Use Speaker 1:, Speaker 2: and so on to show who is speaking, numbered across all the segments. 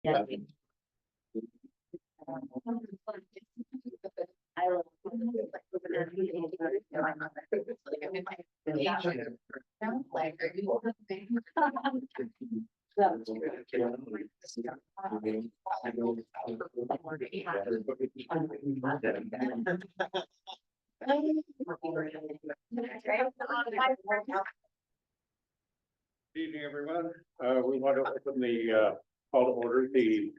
Speaker 1: Yeah.
Speaker 2: Good evening, everyone. We want to open the call to order the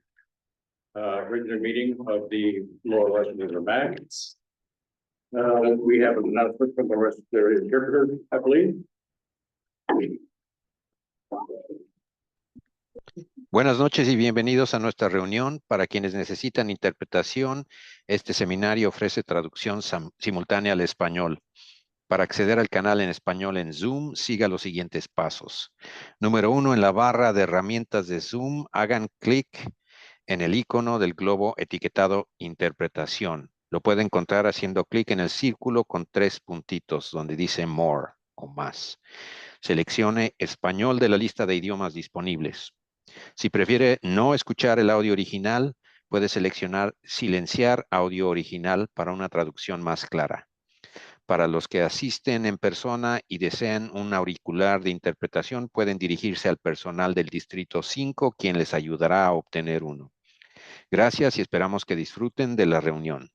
Speaker 2: regular meeting of the Lower Westminster MAC. We have an announcement from the rest of the interpreter, I believe.
Speaker 3: Buenas noches y bienvenidos a nuestra reunión. Para quienes necesitan interpretación, este seminario ofrece traducción simultánea al español. Para acceder al canal en español en Zoom, siga los siguientes pasos. Número 1, en la barra de herramientas de Zoom, hagan clic en el icono del globo etiquetado Interpretación. Lo puede encontrar haciendo clic en el círculo con 3 puntitos donde dice More o más. Seleccione Español de la lista de idiomas disponibles. Si prefiere no escuchar el audio original, puede seleccionar Silenciar audio original para una traducción más clara. Para los que asisten en persona y desean un auricular de interpretación, pueden dirigirse al personal del Distrito 5, quien les ayudará a obtener uno. Gracias y esperamos que disfruten de la reunión.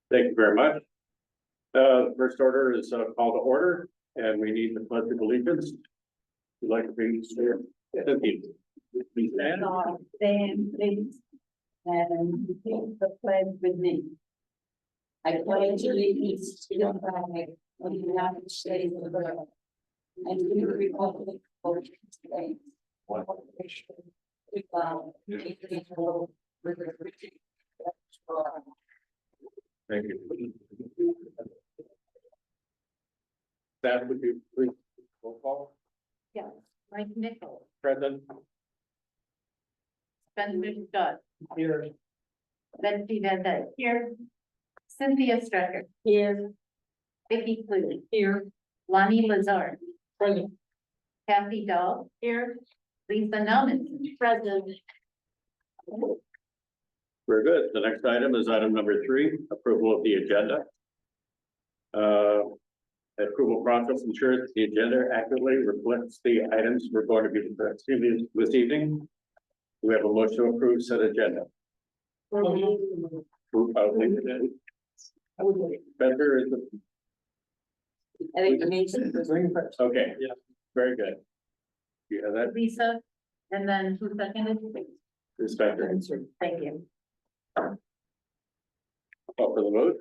Speaker 2: Thank you very much. First order is a call to order, and we need the pledge of allegiance. Would like to bring here. Please stand.
Speaker 1: Stand, please. And repeat the pledge with me. I pledge allegiance to the flag of the United States of America and to the republic for which it stands, one nation, with God, indivisible, with liberty and justice for all.
Speaker 2: Thank you. That would be please roll call.
Speaker 1: Yes, Mike Nichols,
Speaker 2: Present.
Speaker 1: Spencer Scott,
Speaker 2: Here.
Speaker 1: Betsy Van Dyke. Here. Cynthia Strecker. Here. Vicky Cluey. Here. Lonnie Lazard. Present. Kathy Dahl. Here. Lisa Nelman. Present.
Speaker 2: Very good. The next item is item number 3, approval of the agenda. Approval process ensures the agenda accurately reflects the items we're going to be discussing this evening. We have a motion to approve said agenda. Better is the.
Speaker 1: I think the nation is first.
Speaker 2: Okay, yeah, very good. You have that,
Speaker 1: Lisa, and then who seconded?
Speaker 2: Inspector.
Speaker 1: Thank you.
Speaker 2: Call for the vote.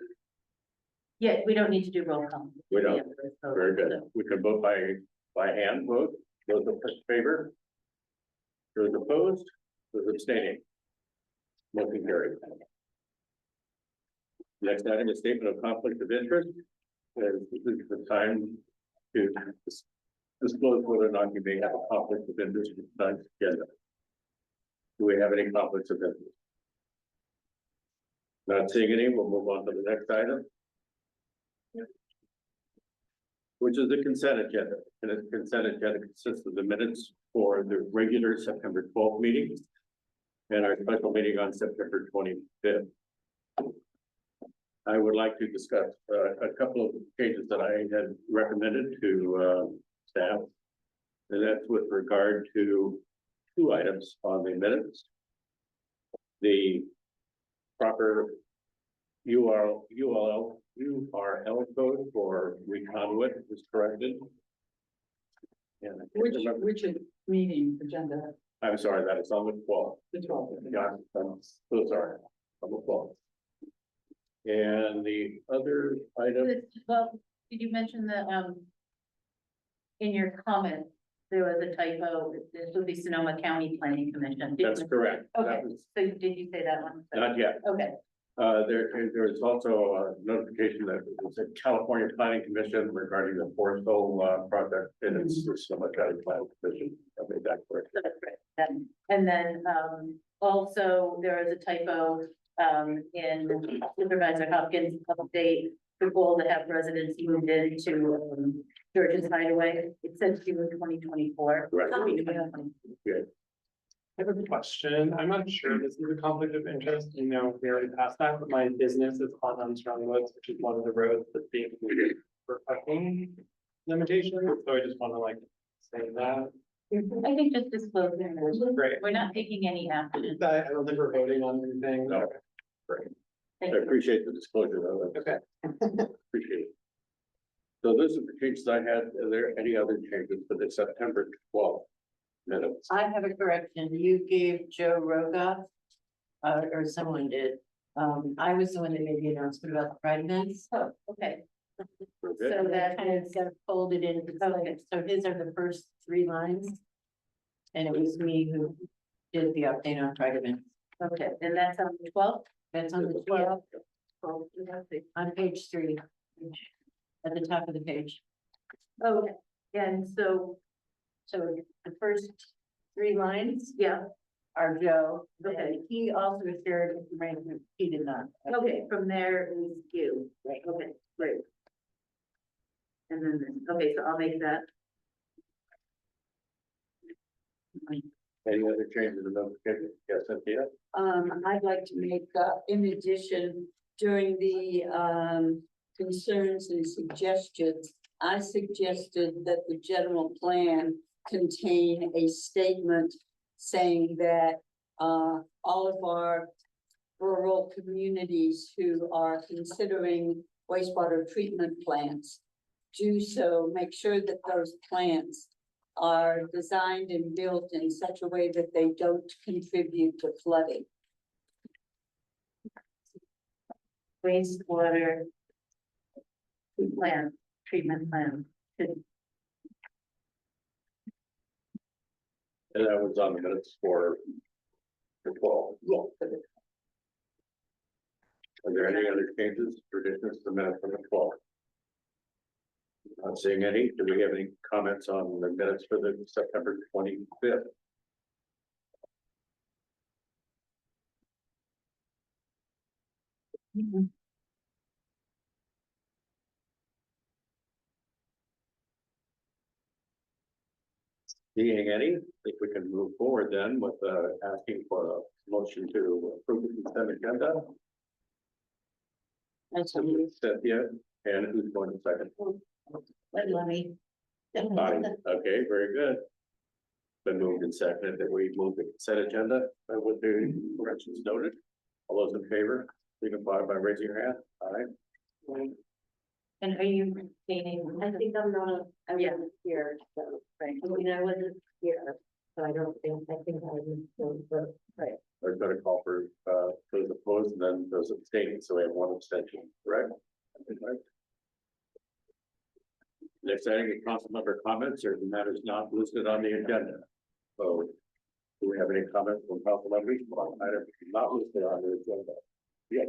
Speaker 1: Yeah, we don't need to do roll call.
Speaker 2: We don't. Very good. We can vote by hand vote. Those in favor? Those opposed? Those abstaining? Motion carried. Next item is statement of conflict of interest. This is the time to disclose whether or not you may have a conflict of interest with tonight's agenda. Do we have any conflicts of interest? Not seeing any, we'll move on to the next item, which is the consent agenda. And the consent agenda consists of the minutes for the regular September 12th meeting and our special meeting on September 25th. I would like to discuss a couple of changes that I had recommended to staff, and that's with regard to 2 items on the minutes. The proper URL code for reconduit is corrected. And
Speaker 4: Which meeting agenda?
Speaker 2: I'm sorry, that is on the 12th.
Speaker 4: The 12th.
Speaker 2: Yeah, I'm so sorry. On the 12th. And the other item,
Speaker 1: Well, did you mention that, in your comment, there was a typo, this would be Sonoma County Planning Commission?
Speaker 2: that's correct. That
Speaker 1: Okay,
Speaker 2: was
Speaker 1: so did you say that one?
Speaker 2: not yet.
Speaker 1: Okay,
Speaker 2: There is also a notification that it's a California Planning Commission regarding the Forest Hill project, and it's the Sonoma County Planning Commission. I made that correct.
Speaker 1: so that's right. And then, also, there is a typo, in Supervisor Hopkins' update, the goal to have residents moved into, George's Hideaway, it says June 2024.
Speaker 2: Right.
Speaker 1: Yeah.
Speaker 5: I have a question. I'm not sure this is a conflict of interest. You know, we already passed that, but my business is on Armstrong Woods, which is one of the roads that's being included for parking limitations. So I just want to like say that.
Speaker 1: I think just disclose it.
Speaker 5: Great.
Speaker 1: We're not taking any action.
Speaker 5: I don't think we're voting on anything.
Speaker 2: No.
Speaker 5: Great.
Speaker 2: I appreciate the disclosure though.
Speaker 5: Okay.
Speaker 2: Appreciate it. So those are the changes I had. Are there any other changes for the September 12th minutes?
Speaker 1: I have a correction. You gave Joe Rogoff, or someone did. I was the one that made the announcement about the Pride events. Oh, okay.
Speaker 2: We're good?
Speaker 1: So that kind of got folded into, okay, so his are the first 3 lines. And it was me who did the update on Pride events. Okay, and that's on the 12th? That's on the 12th. On page 3. At the top of the page. Okay, and so the first 3 lines, yeah, are Joe. Okay, he also shared information, he did not. Okay, from there is you. Right. Okay, great. And then, okay, so I'll make that.
Speaker 2: Any other changes in notification? Yes, Cynthia?
Speaker 6: I'd like to make, in addition, during the, concerns and suggestions, I suggested that the general plan contain a statement saying that, all of our rural communities who are considering wastewater treatment plants do so, make sure that those plants are designed and built in such a way that they don't contribute to flooding.
Speaker 1: Wastewater plan, treatment plan.
Speaker 2: And that was on the minutes for the 12th.
Speaker 6: Yeah.
Speaker 2: Are there any other changes or additions to the minutes from the 12th? Not seeing any. Do we have any comments on the minutes for the September 25th? Seeing any, I think we can move forward then with asking for a motion to approve the consent agenda.
Speaker 1: That's
Speaker 2: Cynthia, and who's going to second?
Speaker 1: let me.
Speaker 2: Fine. Okay, very good. Been moved and seconded that we move the consent agenda with the corrections noted. All those in favor, signify by raising your hand. Aye.
Speaker 1: And are you gaining?
Speaker 6: I think I'm not, I
Speaker 1: Yeah.
Speaker 6: wasn't here, so,
Speaker 1: Right.
Speaker 6: I mean, I wasn't here, so I don't think, I think I was, right.
Speaker 2: We're going to call for those opposed and then those abstaining, so we have 1 abstention, correct? Right. Next item is council member comments or matters not listed on the agenda. So, do we have any comments from council members on items not listed on the agenda? Yeah.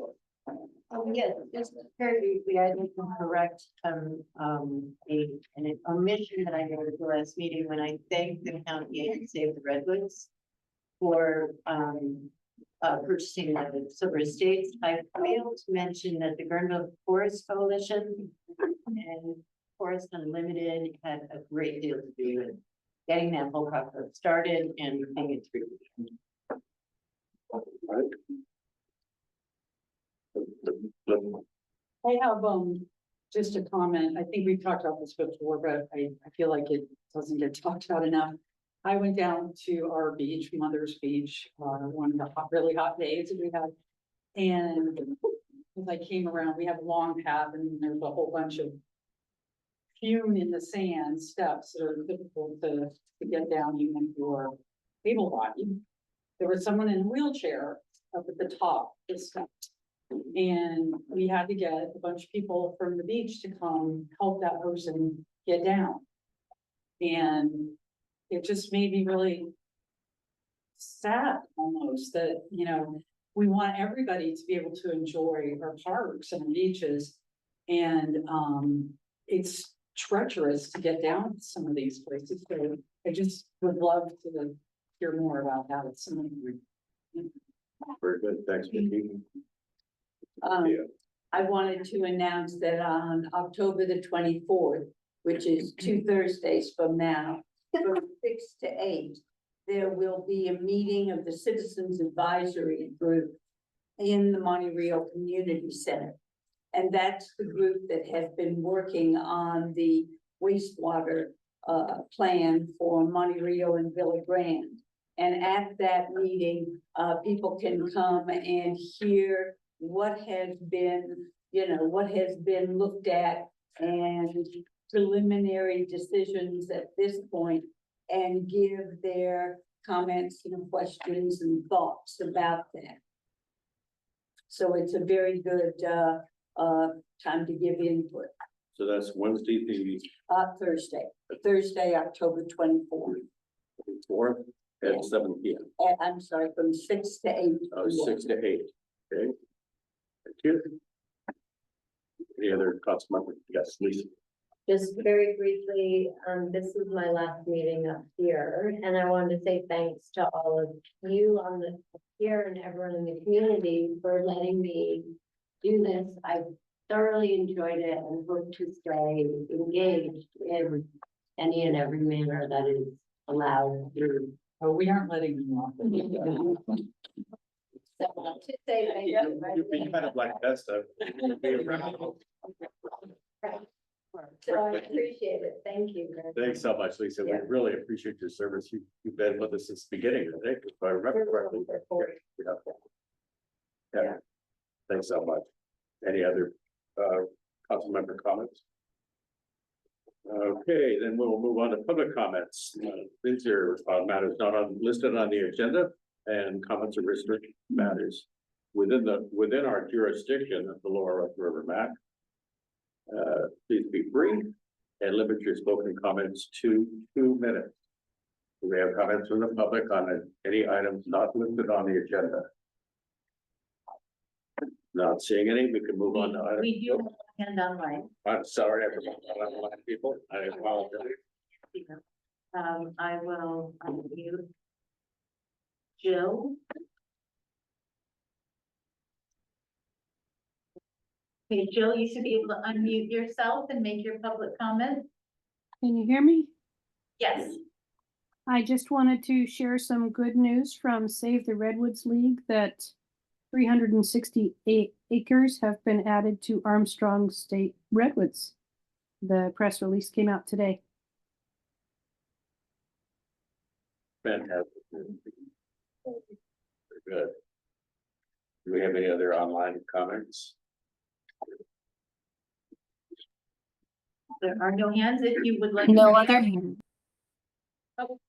Speaker 1: Yes, just very briefly, I need to correct, an omission that I made at the last meeting when I thanked the county and Save the Redwoods for, purchasing the Silver Estates. I failed to mention that the Guerneville Forest Coalition and Forest Unlimited had a great deal to do with getting that whole process started and paying it through.
Speaker 2: Right.
Speaker 4: I have, just a comment. I think we've talked about this before, but I feel like it doesn't get talked about enough. I went down to our beach, Mother's Beach, one of the really hot days that we had. And as I came around, we have a long path and there's a whole bunch of hewn in the sand steps that are difficult to get down even if you're able-bodied. There was someone in a wheelchair up at the top of the steps. And we had to get a bunch of people from the beach to come help that person get down. And it just made me really sad almost that, you know, we want everybody to be able to enjoy our parks and beaches. And it's treacherous to get down to some of these places. So I just would love to hear more about that at some point.
Speaker 2: Very good, thanks, Vicki.
Speaker 6: I wanted to announce that on October the 24th, which is 2 Thursdays from now, from 6 to 8, there will be a meeting of the Citizens Advisory Group in the Monte Rio Community Center. And that's the group that has been working on the wastewater plan for Monte Rio and Villa Grande. And at that meeting, people can come and hear what has been, what has been looked at and preliminary decisions at this point, and give their comments and questions and thoughts about that. So it's a very good time to give input.
Speaker 2: So that's Wednesday, the
Speaker 6: Thursday, October 24th.
Speaker 2: 4th at
Speaker 6: Yeah.
Speaker 2: 7 p.m.
Speaker 6: I'm sorry, from 6 to 8.
Speaker 2: 6 to 8. Okay. Thank you. Any other council members? Yes, Lisa.
Speaker 7: Just very briefly, this is my last meeting up here, and I wanted to say thanks to all of you on the here and everyone in the community for letting me do this. I thoroughly enjoyed it and hope to stay engaged in any and every manner that is allowed through.
Speaker 4: Oh, we aren't letting them off.
Speaker 7: So to say thank you.
Speaker 2: You'd be kind of like that stuff.
Speaker 7: So I appreciate it. Thank you. very much.
Speaker 2: Thanks so much, Lisa. We
Speaker 7: Yeah.
Speaker 2: really appreciate your service. You've been with us since the beginning, I think, if I remember correctly. Yeah. Yeah. Thanks so much. Any other council member comments? Okay, then we'll move on to public comments. These are matters not listed on the agenda, and comments are restricted matters within our jurisdiction of the Lower River Mac. Please be brief and limit your spoken comments to 2 minutes. Do we have comments from the public on any items not listed on the agenda? Not seeing any, we can move on to items.
Speaker 1: We do have a hand online.
Speaker 2: I'm sorry, everyone, online people, I apologize.
Speaker 1: I will unmute Jill. Okay, Jill, you should be able to unmute yourself and make your public comment.
Speaker 8: Can you hear me?
Speaker 1: Yes.
Speaker 8: I just wanted to share some good news from Save the Redwoods League that 368 acres have been added to Armstrong State Redwoods. The press release came out today.
Speaker 2: Fantastic. Very good. Do we have any other online comments?
Speaker 1: There are no hands if you would like.
Speaker 8: No
Speaker 1: to-
Speaker 8: other hand.
Speaker 1: Oh,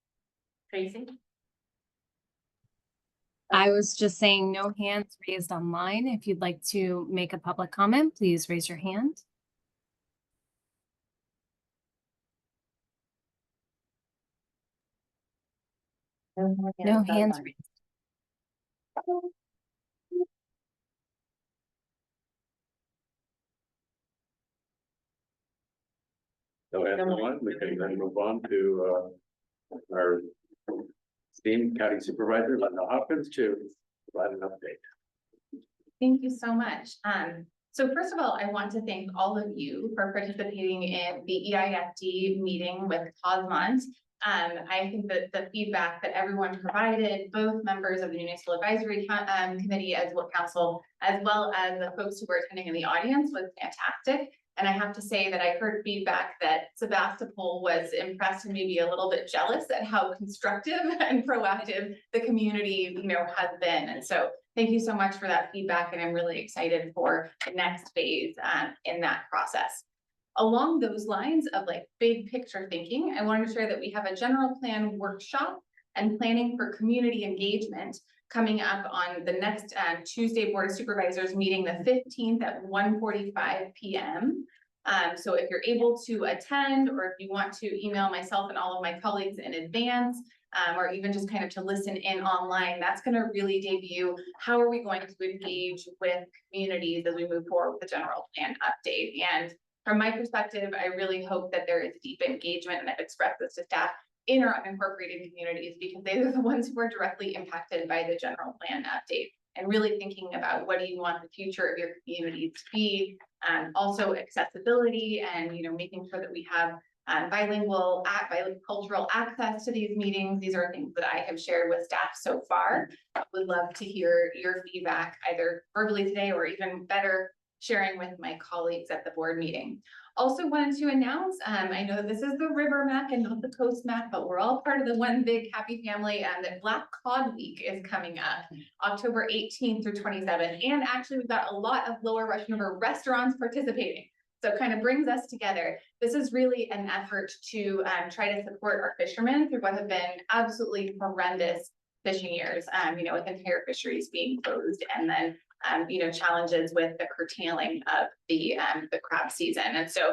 Speaker 1: Tracy?
Speaker 9: I was just saying no hands raised online. If you'd like to make a public comment, please raise your hand. No hands raised.
Speaker 2: No, everyone, we can then move on to our esteemed county supervisor, Linda Hopkins, to provide an update.
Speaker 10: Thank you so much. So first of all, I want to thank all of you for participating in the EIFD meeting with Cosmont. I think that the feedback that everyone provided, both members of the Municipal Advisory Committee as well council, as well as the folks who were attending in the audience, was fantastic. And I have to say that I heard feedback that Sebastopol was impressed and maybe a little bit jealous at how constructive and proactive the community, has been. And so thank you so much for that feedback. And I'm really excited for the next phase in that process. Along those lines of big picture thinking, I wanted to share that we have a general plan workshop and planning for community engagement coming up on the next Tuesday Board of Supervisors meeting, the 15th at 1:45 p.m. So if you're able to attend, or if you want to email myself and all of my colleagues in advance, or even just kind of to listen in online, that's going to really debut how are we going to engage with communities as we move forward with the general plan update. And from my perspective, I really hope that there is deep engagement, and I've expressed this to staff, in our unincorporated communities, because they are the ones who are directly impacted by the general plan update, and really thinking about what do you want the future of your community to be, Also accessibility and, making sure that we have bicultural access to these meetings. These are things that I have shared with staff so far. I would love to hear your feedback either verbally today or even better, sharing with my colleagues at the board meeting. Also wanted to announce, I know that this is the River MAC and not the Coast MAC, but we're all part of the one big happy family, and that Black Cod Week is coming up October 18th through 27th. And actually we've got a lot of Lower Russian River restaurants participating. So it kind of brings us together. This is really an effort to try to support our fishermen through what have been absolutely horrendous fishing years, with entire fisheries being closed, and then challenges with the curtailing of the crab season. And so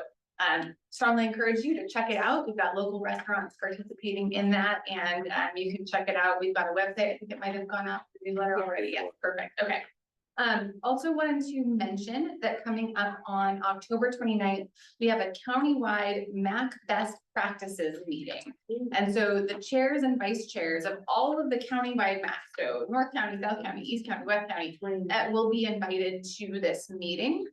Speaker 10: strongly encourage you to check it out. We've got local restaurants participating in that, and you can check it out. We've got a website. I think it might have gone out the newsletter already. Yes, perfect. Okay. Also wanted to mention that coming up on October 29th, we have a countywide MAC best practices meeting. And so the chairs and vice chairs of all of the countywide MAC, so North County, South County, East County, West County, will be invited to this meeting.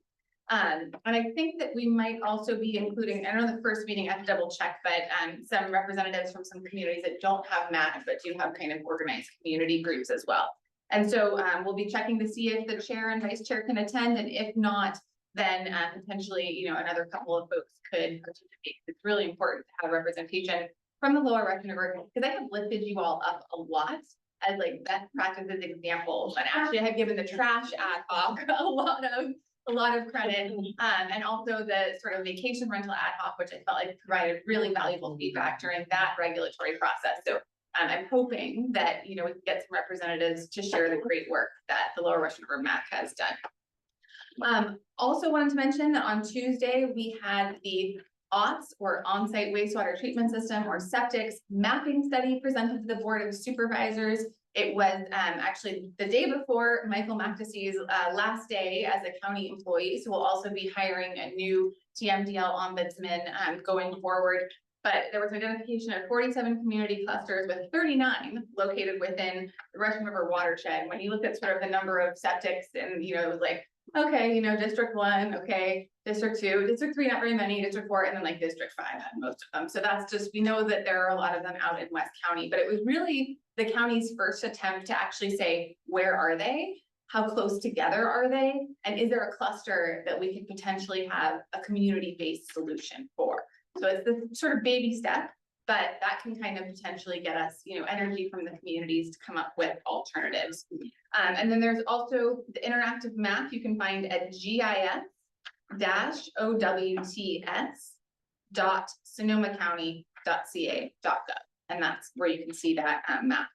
Speaker 10: And I think that we might also be including, I don't know the first meeting, I have to double check, but some representatives from some communities that don't have MAC, but do have kind of organized community groups as well. And so we'll be checking to see if the chair and vice chair can attend, and if not, then potentially, another couple of folks could participate. It's really important to have representation from the Lower Russian River, because I have lifted you all up a lot as like best practices examples, and actually I have given the trash ad hoc a lot of credit, and also the sort of vacation rental ad hoc, which I felt like provided really valuable feedback during that regulatory process. So I'm hoping that, we can get some representatives to share the great work that the Lower Russian River MAC has done. Also wanted to mention that on Tuesday, we had the OTS, or on-site wastewater treatment system, or septics mapping study presented to the Board of Supervisors. It was actually the day before Michael McAtee's last day as a county employee. So we'll also be hiring a new TMDL ombudsman going forward. But there was identification of 47 community clusters, with 39 located within the Russian River watershed. When you look at sort of the number of septics, and it was like, okay, District 1, okay, District 2, District 3, not very many, District 4, and then like District 5 had most of them. So that's just, we know that there are a lot of them out in West County, but it was really the county's first attempt to actually say, where are they? How close together are they? And is there a cluster that we could potentially have a community-based solution for? So it's this sort of baby step, but that can kind of potentially get us, energy from the communities to come up with alternatives. And then there's also the interactive map you can find at gis-owts.sonomacounty.ca.gov. And that's where you can see that map.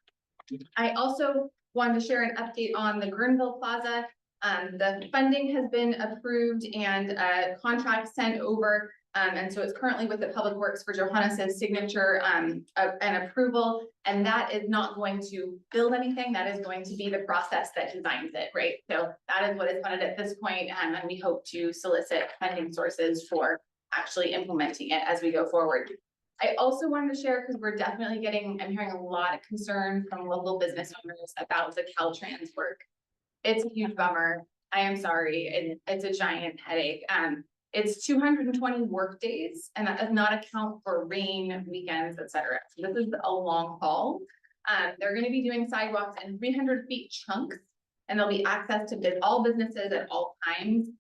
Speaker 10: I also wanted to share an update on the Gurnville Plaza. The funding has been approved and a contract sent over. And so it's currently with the Public Works for Johannes's signature and approval, and that is not going to build anything. That is going to be the process that designs it, right? So that is what is funded at this point, and we hope to solicit funding sources for actually implementing it as we go forward. I also wanted to share, because we're definitely I'm hearing a lot of concern from local business owners about the Caltrans work. It's a huge bummer. I am sorry, it's a giant headache. It's 220 work days, and that does not account for rain, weekends, etc. So this is a long haul. They're going to be doing sidewalks in 300 feet chunks, and there'll be access to all businesses at all times.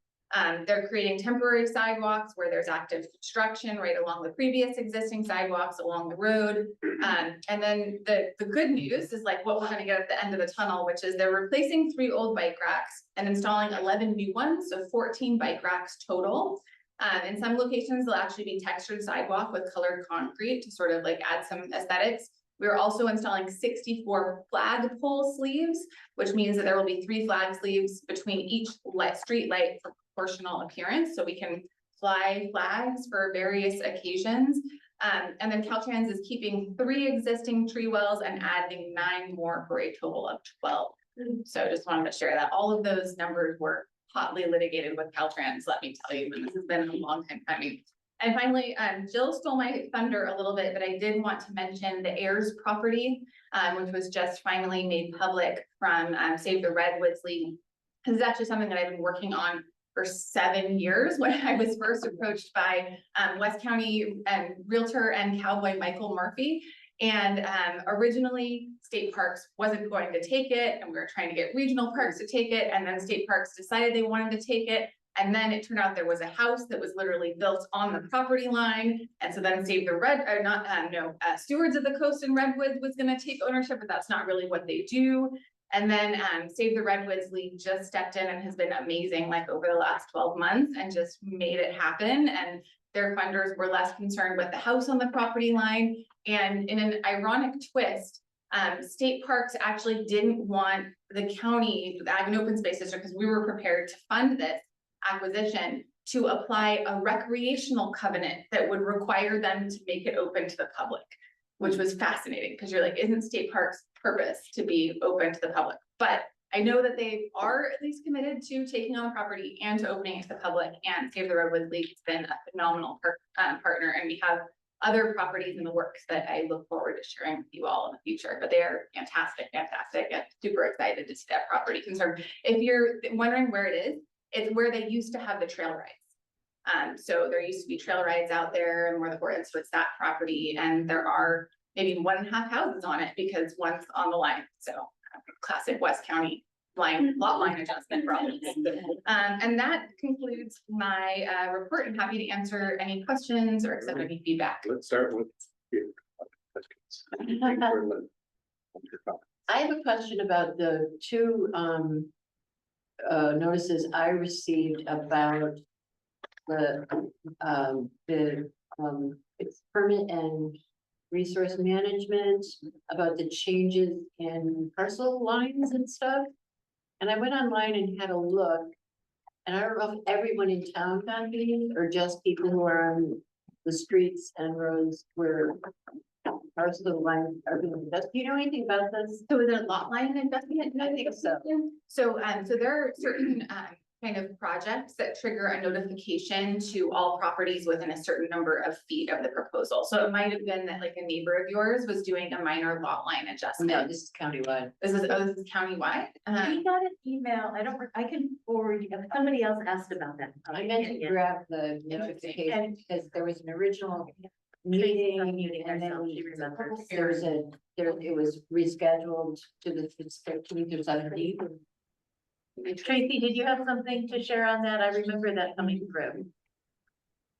Speaker 10: They're creating temporary sidewalks where there's active construction right along the previous existing sidewalks along the road. And then the good news is like what we're going to get at the end of the tunnel, which is they're replacing 3 old bike racks and installing 11 new ones, so 14 bike racks total. In some locations, they'll actually be textured sidewalk with colored concrete to sort of like add some aesthetics. We're also installing 64 flagpole sleeves, which means that there will be 3 flag sleeves between each street light for proportional appearance, so we can fly flags for various occasions. And then Caltrans is keeping 3 existing tree wells and adding 9 more for a total of 12. So just wanted to share that. All of those numbers were hotly litigated with Caltrans, let me tell you, and this has been a long time coming. And finally, Jill stole my thunder a little bit, but I did want to mention the Ayers property, which was just finally made public from Save the Redwoods League. This is actually something that I've been working on for 7 years when I was first approached by West County Realtor and Cowboy Michael Murphy. And originally State Parks wasn't going to take it, and we were trying to get regional parks to take it, and then State Parks decided they wanted to take it. And then it turned out there was a house that was literally built on the property line. And so then Stewards of the Coast in Redwoods was gonna take ownership, but that's not really what they do. And then Save the Redwoods League just stepped in and has been amazing, like over the last 12 months, and just made it happen. And their funders were less concerned with the house on the property line. And in an ironic twist, State Parks actually didn't want the county, the Ag and Open Space District, because we were prepared to fund this acquisition, to apply a recreational covenant that would require them to make it open to the public, which was fascinating, because you're like, isn't State Parks' purpose to be open to the public? But I know that they are at least committed to taking on the property and to opening it to the public, and Save the Redwoods League has been a phenomenal partner, and we have other properties in the works that I look forward to sharing with you all in the future. But they are fantastic, and super excited to see that property concerned. If you're wondering where it is, it's where they used to have the trail rides. So there used to be trail rides out there, and where the board, so it's that property, and there are maybe 1.5 houses on it because one's on the line. So classic West County lot line adjustment problems. And that concludes my report. I'm happy to answer any questions or accept any feedback.
Speaker 2: Let's start with you.
Speaker 6: I have a question about the two notices I received about the it's permit and resource management, about the changes in parcel lines and stuff. And I went online and had a look, and I don't know if everyone in town got these, or just people who are on the streets and roads where parcel lines are being adjusted. Do you know anything about this?
Speaker 10: So is it a lot line investment?
Speaker 6: I think so.
Speaker 10: So there are certain kind of projects that trigger a notification to all properties within a certain number of feet of the proposal. So it might have been that like a neighbor of yours was doing a minor lot line adjustment.
Speaker 6: No, this is countywide.
Speaker 10: This is countywide.
Speaker 11: We got an email, I can forward you, somebody else asked about that.
Speaker 6: I meant to grab the notification because there was an original meeting, and then it was rescheduled to the 15th or 17th.
Speaker 11: Tracy, did you have something to share on that? I remember that coming through.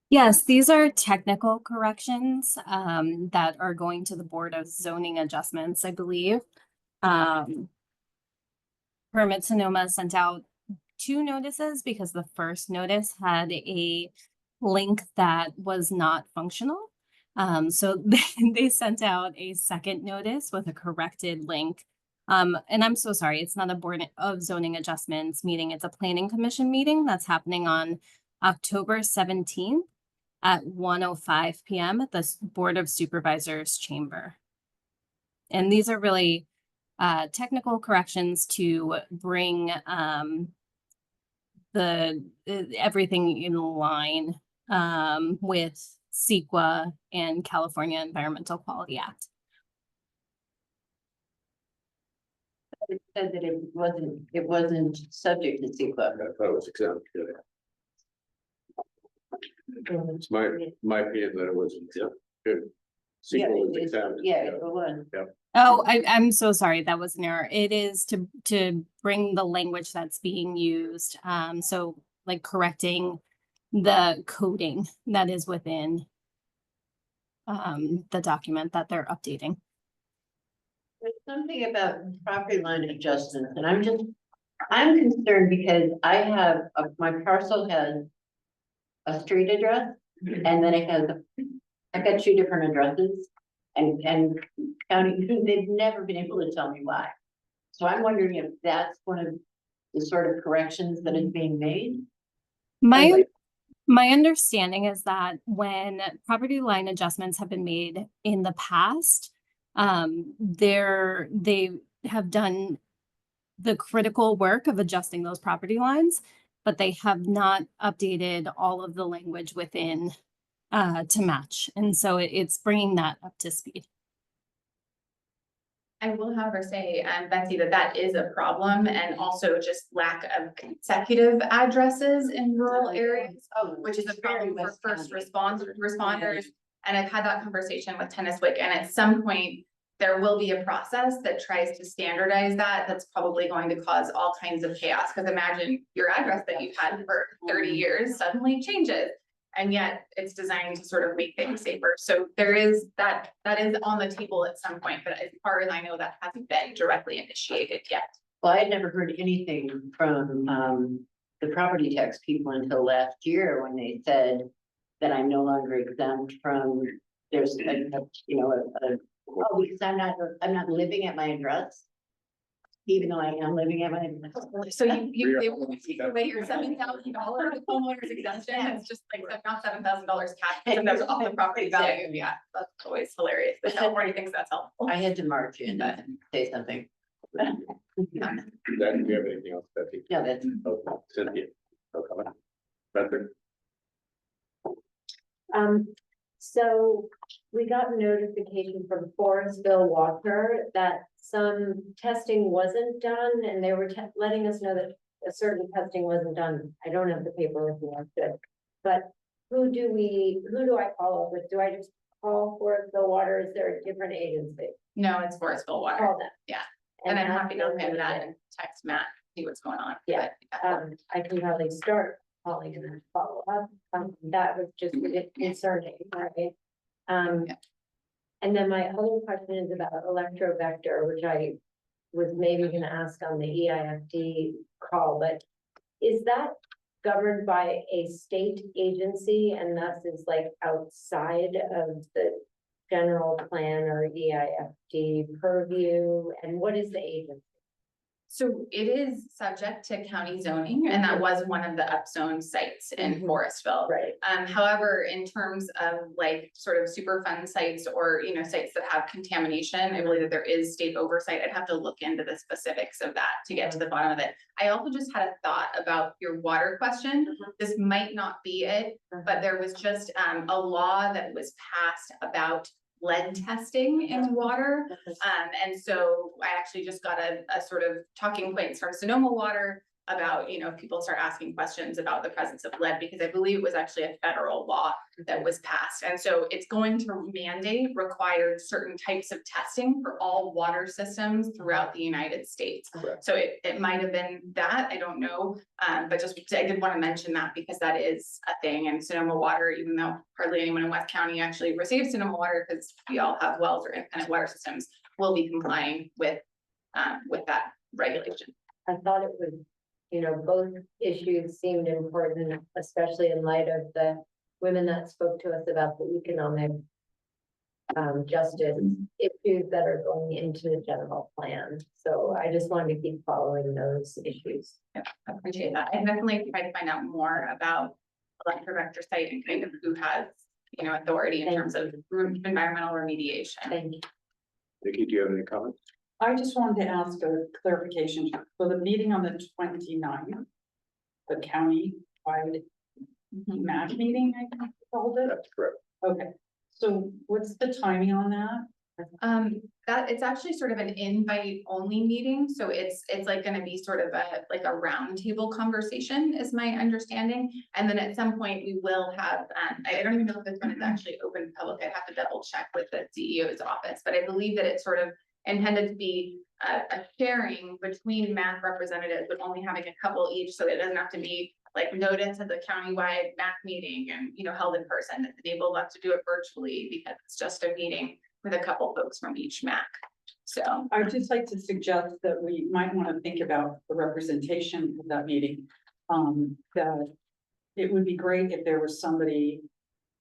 Speaker 9: Yes, these are technical corrections that are going to the Board of Zoning Adjustments, I believe. Permit Sonoma sent out 2 notices because the first notice had a link that was not functional. So they sent out a second notice with a corrected link. And I'm so sorry, it's not a Board of Zoning Adjustments meeting, it's a Planning Commission meeting that's happening on October 17th at 1:05 p.m. at the Board of Supervisors chamber. And these are really technical corrections to bring everything in line with CEQA and California Environmental Quality Act.
Speaker 6: It said that it wasn't subject to CEQA.
Speaker 2: I thought it was exempt. It's my opinion that it was exempt. Good. Sequel was exempt.
Speaker 6: Yeah, it was.
Speaker 9: Oh, I'm so sorry. That was an error. It is to bring the language that's being used. So like correcting the coding that is within the document that they're updating.
Speaker 6: There's something about property line adjustments, and I'm concerned because I have, my parcel has a street address, and then it has, I've got 2 different addresses, and county, they've never been able to tell me why. So I'm wondering if that's one of the sort of corrections that is being made.
Speaker 9: My understanding is that when property line adjustments have been made in the past, they have done the critical work of adjusting those property lines, but they have not updated all of the language within to match. And so it's bringing that up to speed.
Speaker 10: I will however say, Betsy, that is a problem, and also just lack of consecutive addresses in rural areas. Which is a problem for first responders. And I've had that conversation with Tenniswick, and at some point, there will be a process that tries to standardize that. That's probably going to cause all kinds of chaos, because imagine your address that you've had for 30 years suddenly changes. And yet it's designed to sort of make things safer. So there is that is on the table at some point, but as far as I know, that hasn't been directly initiated yet.
Speaker 11: Well, I had never heard anything from the property tax people until last year when they said that I'm no longer exempt from, there's because I'm not living at my address. Even though I am living at my address.
Speaker 10: So they will take away your $7,000 homeowner's exemption. It's just like, not $7,000 cash, and that's all the property value. Yeah, that's always hilarious. But California thinks that's helpful.
Speaker 11: I had to march in and say something.
Speaker 2: Then do you have anything else, Betsy?
Speaker 11: No, that's.
Speaker 2: Okay, Cynthia, no comment. Patrick?
Speaker 7: So we got a notification from Forestville Water that some testing wasn't done, and they were letting us know that a certain testing wasn't done. I don't have the paperwork good, but who do I follow up with? Do I just call Forestville Water? Is there a different agency?
Speaker 10: No, it's Forestville Water.
Speaker 7: Call them.
Speaker 10: Yeah. And I'm
Speaker 7: ask
Speaker 10: happy to
Speaker 7: them
Speaker 10: look into that
Speaker 7: to-
Speaker 10: and text Matt, see what's going on.
Speaker 7: Yeah.
Speaker 10: But,
Speaker 7: I can probably start calling and then follow up. That was just a bit concerning, right?
Speaker 10: Yeah.
Speaker 7: And then my other question is about electrovector, which I was maybe gonna ask on the EIFD call, but is that governed by a state agency and thus is like outside of the general plan or EIFD purview? And what is the agency?
Speaker 10: So it is subject to county zoning, and that was one of the upzone sites in Forestville.
Speaker 7: Right.
Speaker 10: However, in terms of like sort of Superfund sites or, sites that have contamination, I believe that there is state oversight. I'd have to look into the specifics of that to get to the bottom of it. I also just had a thought about your water question. This might not be it, but there was just a law that was passed about lead testing in water. And so I actually just got a sort of talking points from Sonoma Water about, if people start asking questions about the presence of lead, because I believe it was actually a federal law that was passed. And so it's going to require certain types of testing for all water systems throughout the United States.
Speaker 2: Correct.
Speaker 10: So it might have been that, I don't know. But just, I did want to mention that because that is a thing. And Sonoma Water, even though hardly anyone in West County actually receives Sonoma Water, because we all have wells or independent water systems, will be complying with that regulation.
Speaker 7: I thought it was, both issues seemed important, especially in light of the women that spoke to us about the economic justice issues that are going into the general plan. So I just wanted to keep following those issues.
Speaker 10: Yeah, I appreciate that. I definitely try to find out more about electrovector site and kind of who has, authority in terms of environmental remediation.
Speaker 7: Thank you.
Speaker 2: Vicky, do you have any comments?
Speaker 4: I just wanted to ask a clarification. So the meeting on the 29th, the county-wide MAC meeting, I think you called it?
Speaker 2: That's correct.
Speaker 4: Okay, so what's the timing on that?
Speaker 10: That it's actually sort of an invite only meeting. So it's like going to be sort of a roundtable conversation is my understanding. And then at some point we will have, I don't even know if this one is actually open to public. I'd have to double check with the CEO's office, but I believe that it's sort of intended to be a sharing between MAC representatives, but only having a couple each. So it doesn't have to be like notice at the countywide MAC meeting and, held in person. It's enabled us to do it virtually because it's just a meeting with a couple folks from each MAC. So
Speaker 4: I'd just like to suggest that we might want to think about the representation of that meeting. That it would be great if there was somebody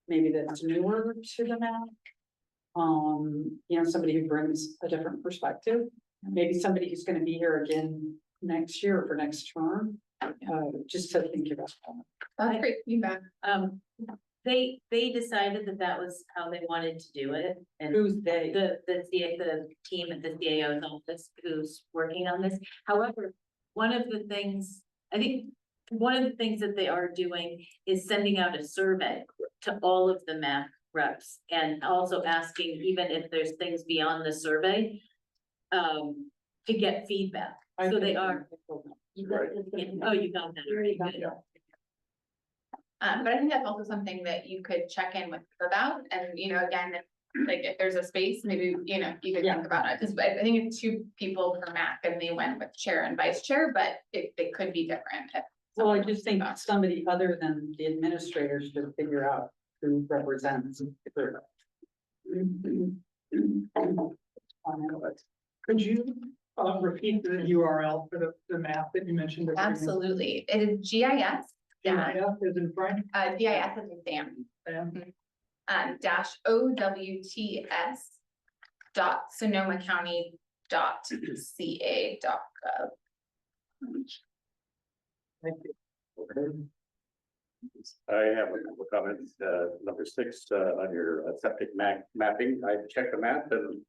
Speaker 4: maybe that's newer to the MAC. Somebody who brings a different perspective, maybe somebody who's going to be here again next year or for next term. Just to think about that.
Speaker 10: that's great feedback.
Speaker 11: They decided that was how they wanted to do it, and
Speaker 4: Who's they?
Speaker 11: the team at the CAO's office who's working on this. However, one of the things that they are doing is sending out a survey to all of the MAC reps and also asking, even if there's things beyond the survey, to get feedback. So they are. You got
Speaker 2: Right.
Speaker 11: this? Oh, you got that.
Speaker 7: You already got
Speaker 11: Good.
Speaker 7: that.
Speaker 10: But I think that's also something that you could check in with her about, and, you know, again, if there's a space, maybe, you know, you could think about it, because I think it's 2 people per MAC, and they went with chair and vice chair, but it could be different.
Speaker 4: Well, I just think somebody other than the administrators should figure out who represents.
Speaker 5: Could you repeat the URL for the map that you mentioned?
Speaker 10: Absolutely, it is GIS.
Speaker 5: Yeah, is in Frank.
Speaker 10: GIS is a Sam. Dash OWTS dot Sonoma County dot CA dot gov.
Speaker 5: Thank you.
Speaker 2: Okay. I have a couple of comments, number 6, on your septic mapping. I checked the map and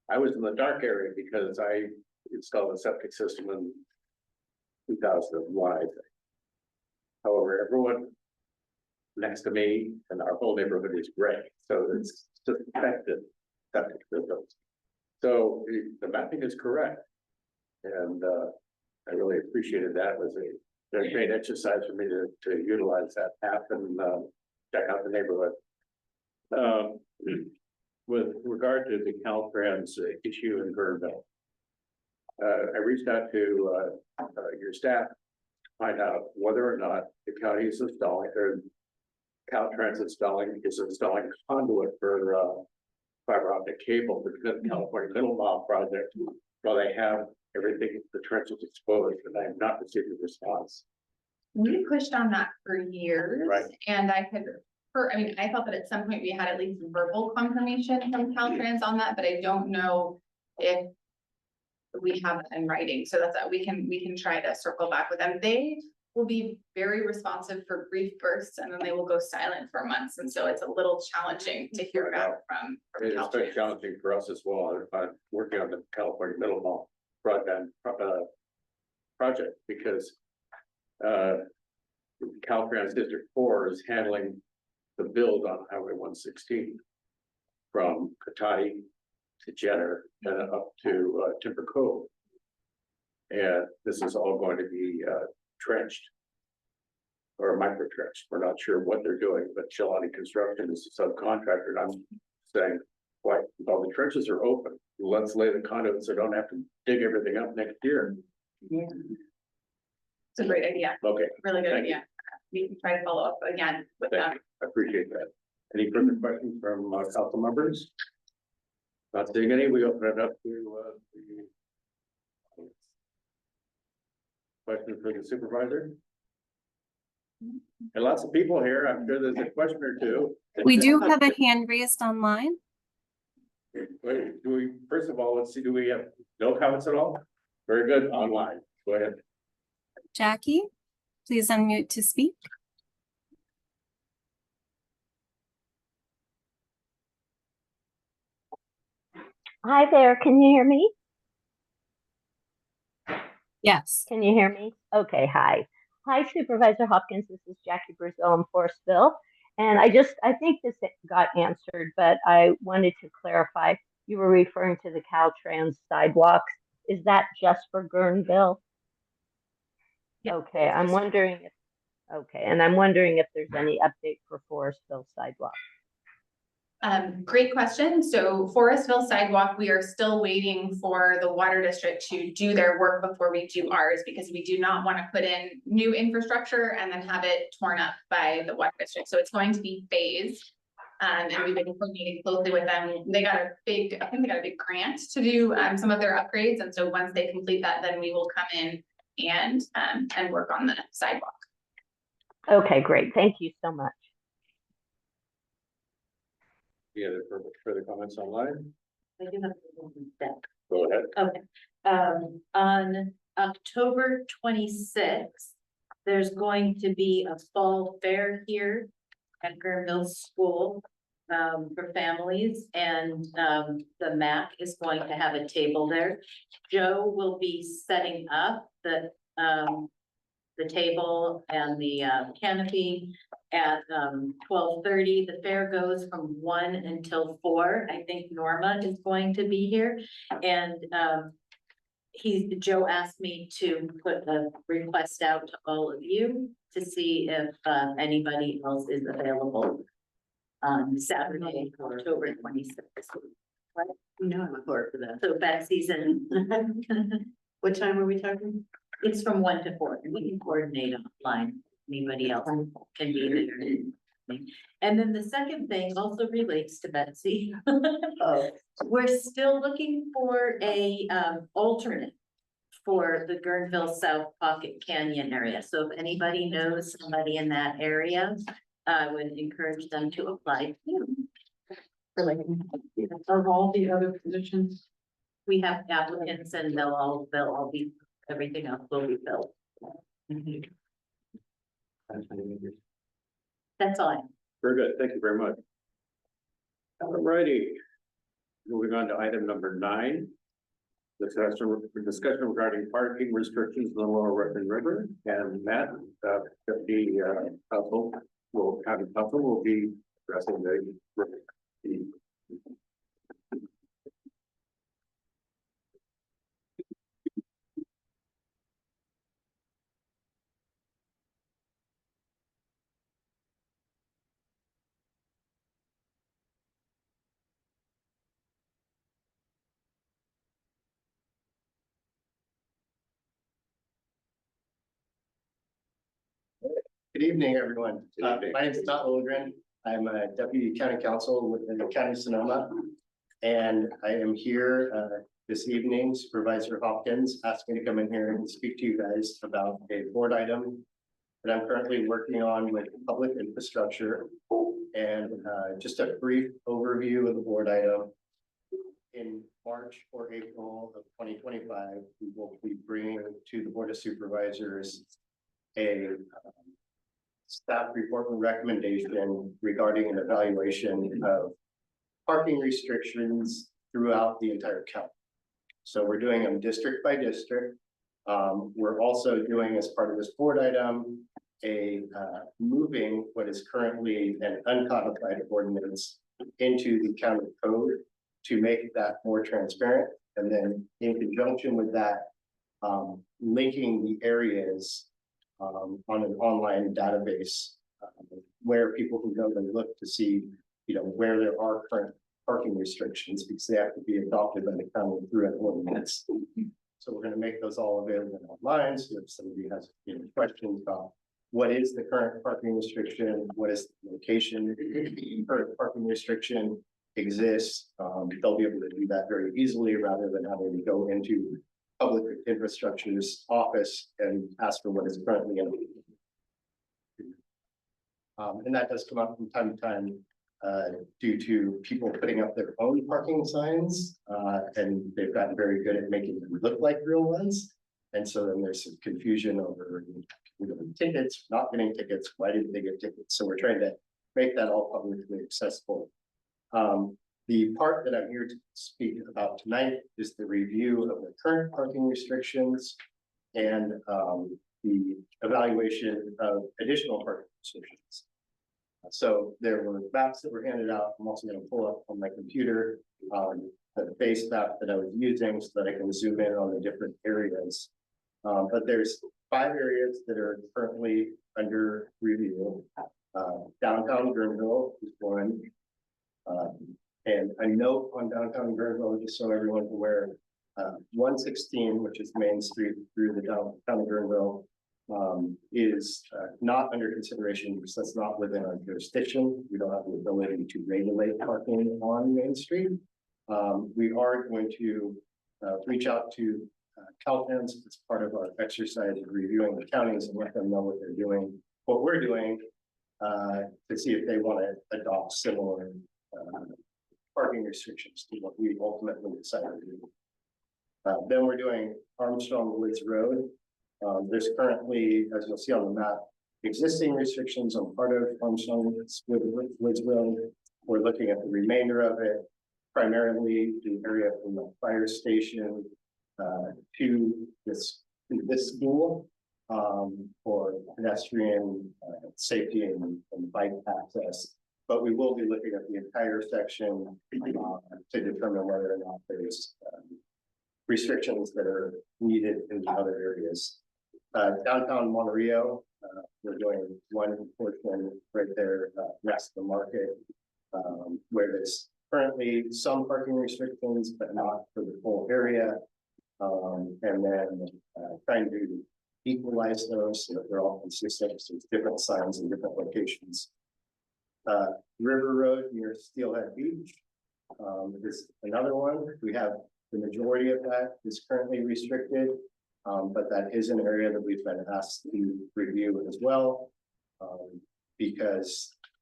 Speaker 2: I was in the dark area because I installed a septic system in 2001, I think. However, everyone next to me and our whole neighborhood is gray, so it's suspected septic systems. So the mapping is correct. And I really appreciated that. It was a great exercise for me to utilize that map and check out the neighborhood. With regard to the Caltrans issue in Gurnville, I reached out to your staff to find out whether or not the county is installing, or Caltrans is installing conduit for fiber optic cable for the California Middle Mile project, while they have everything, the trenches exposed, and I have not received a response.
Speaker 10: We pushed on that for years.
Speaker 2: Right.
Speaker 10: And I thought that at some point we had at least verbal confirmation from Caltrans on that, but I don't know if we have it in writing. So that's we can try to circle back with them. They will be very responsive for brief bursts, and then they will go silent for months. And so it's a little challenging to hear back from
Speaker 2: It's very
Speaker 10: Caltrans.
Speaker 2: challenging for us as well. I'm working on the California Middle Mile broadband project because Caltrans District 4 is handling the build on Highway 116 from Cotati to Jenner and up to Timber Cove. And this is all going to be trenched or micro trenched. We're not sure what they're doing, but Chilani Construction is a subcontractor. And I'm saying, why, all the trenches are open. Let's lay the conduit so don't have to dig everything up next year.
Speaker 10: It's a great idea.
Speaker 2: Okay,
Speaker 10: Really good
Speaker 2: Thank you.
Speaker 10: idea. We can try to follow up again with them.
Speaker 2: I appreciate that. Any further questions from council members? Not seeing any, we open it up to the question for the supervisor. And lots of people here. I'm sure there's a question or two.
Speaker 9: We do have a hand raised online.
Speaker 2: Wait, first of all, let's see, do we have no comments at all? Very good, online. Go ahead.
Speaker 9: Jackie, please unmute to speak.
Speaker 7: Hi there, can you hear me?
Speaker 9: Yes.
Speaker 7: Can you hear me? Okay, hi. Hi Supervisor Hopkins, this is Jackie Brazil in Forestville. And I think this got answered, but I wanted to clarify. You were referring to the Caltrans sidewalks. Is that just for Guerneville?
Speaker 10: Yeah.
Speaker 7: Okay, I'm wondering if there's any update for Forestville sidewalk.
Speaker 10: Great question. So Forestville sidewalk, we are still waiting for the water district to do their work before we do ours, because we do not want to put in new infrastructure and then have it torn up by the water district. So it's going to be phased. And we've been coordinating closely with them. They got I think they got a big grant to do some of their upgrades. And so once they complete that, then we will come in and work on the sidewalk.
Speaker 7: Okay, great. Thank you so much.
Speaker 2: Any other further comments online?
Speaker 6: I do have that.
Speaker 2: Go ahead.
Speaker 6: Okay, on October 26th, there's going to be a fall fair here at Guerneville School for families, and the MAC is going to have a table there. Joe will be setting up the table and the canopy at 12:30. The fair goes from 1 until 4. I think Norma is going to be here, and
Speaker 11: Joe asked me to put a request out to all of you to see if anybody else is available on Saturday, October 26th.
Speaker 6: No, I'm for that.
Speaker 11: So Betsy's and
Speaker 6: What time are we talking?
Speaker 11: it's from 1 to 4. We can coordinate offline. Anybody else can be there. And then the second thing also relates to Betsy.
Speaker 6: Oh,
Speaker 11: We're still looking for a alternate for the Guerneville South Pocket Canyon area. So if anybody knows somebody in that area, I would encourage them to apply.
Speaker 4: Are all the other positions?
Speaker 11: We have applicants and they'll all be, everything else will be filled. That's all I have.
Speaker 2: Very good, thank you very much. All righty. Moving on to item number 9. Discussion regarding parking restrictions on the Lower Russian River, and Matt, the county council will be addressing the
Speaker 12: Good evening, everyone.
Speaker 2: Good evening.
Speaker 12: My name is Matt Lilligren. I'm a deputy county council within the county of Sonoma. And I am here this evening. Supervisor Hopkins asked me to come in here and speak to you guys about a board item that I'm currently working on with public infrastructure. And just a brief overview of the board item. In March or April of 2025, we will be bringing to the Board of Supervisors a staff report and recommendation regarding an evaluation of parking restrictions throughout the entire county. So we're doing them district by district. We're also doing, as part of this board item, moving what is currently an uncodified ordinance into the county code to make that more transparent. And then in conjunction with that, linking the areas on an online database where people can go and look to see, where there are current parking restrictions, because they have to be adopted by the county through an ordinance. So we're going to make those all available online. So if somebody has questions about what is the current parking restriction, what is the location, the current parking restriction exists, they'll be able to do that very easily rather than having to go into public infrastructure's office and ask for what is currently in. And that does come up from time to time due to people putting up their own parking signs, and they've gotten very good at making them look like real ones. And so then there's some confusion over tickets, not getting tickets, why didn't they get tickets? So we're trying to make that all publicly accessible. The part that I'm here to speak about tonight is the review of the current parking restrictions and the evaluation of additional parking restrictions. So there were maps that were handed out. I'm also going to pull up on my computer the base map that I was using so that I can zoom in on the different areas. But there's 5 areas that are currently under review. Downtown Guerneville is one. And a note on downtown Guerneville, just so everyone's aware, 116, which is Main Street through the downtown Guerneville, is not under consideration because that's not within our jurisdiction. We don't have the ability to regulate parking on Main Street. We are going to reach out to Caltrans as part of our exercise of reviewing the counties and let them know what they're doing, what we're doing, to see if they want to adopt similar parking restrictions to what we ultimately decided to do. Then we're doing Armstrong Woods Road. There's currently, as you'll see on the map, existing restrictions on part of Armstrong Woods Road. We're looking at the remainder of it, primarily the area from the fire station to this school for pedestrian safety and bike access. But we will be looking at the entire section to determine whether or not there's restrictions that are needed in the other areas. Downtown Monterey, we're doing one portion right there, next to the market, where there's currently some parking restrictions, but not for the whole area. And then trying to equalize those so that they're all consistent, so it's different signs in different locations. River Road near Steelhead Beach is another one. We have the majority of that is currently restricted, but that is an area that we've been asked to review as well. Because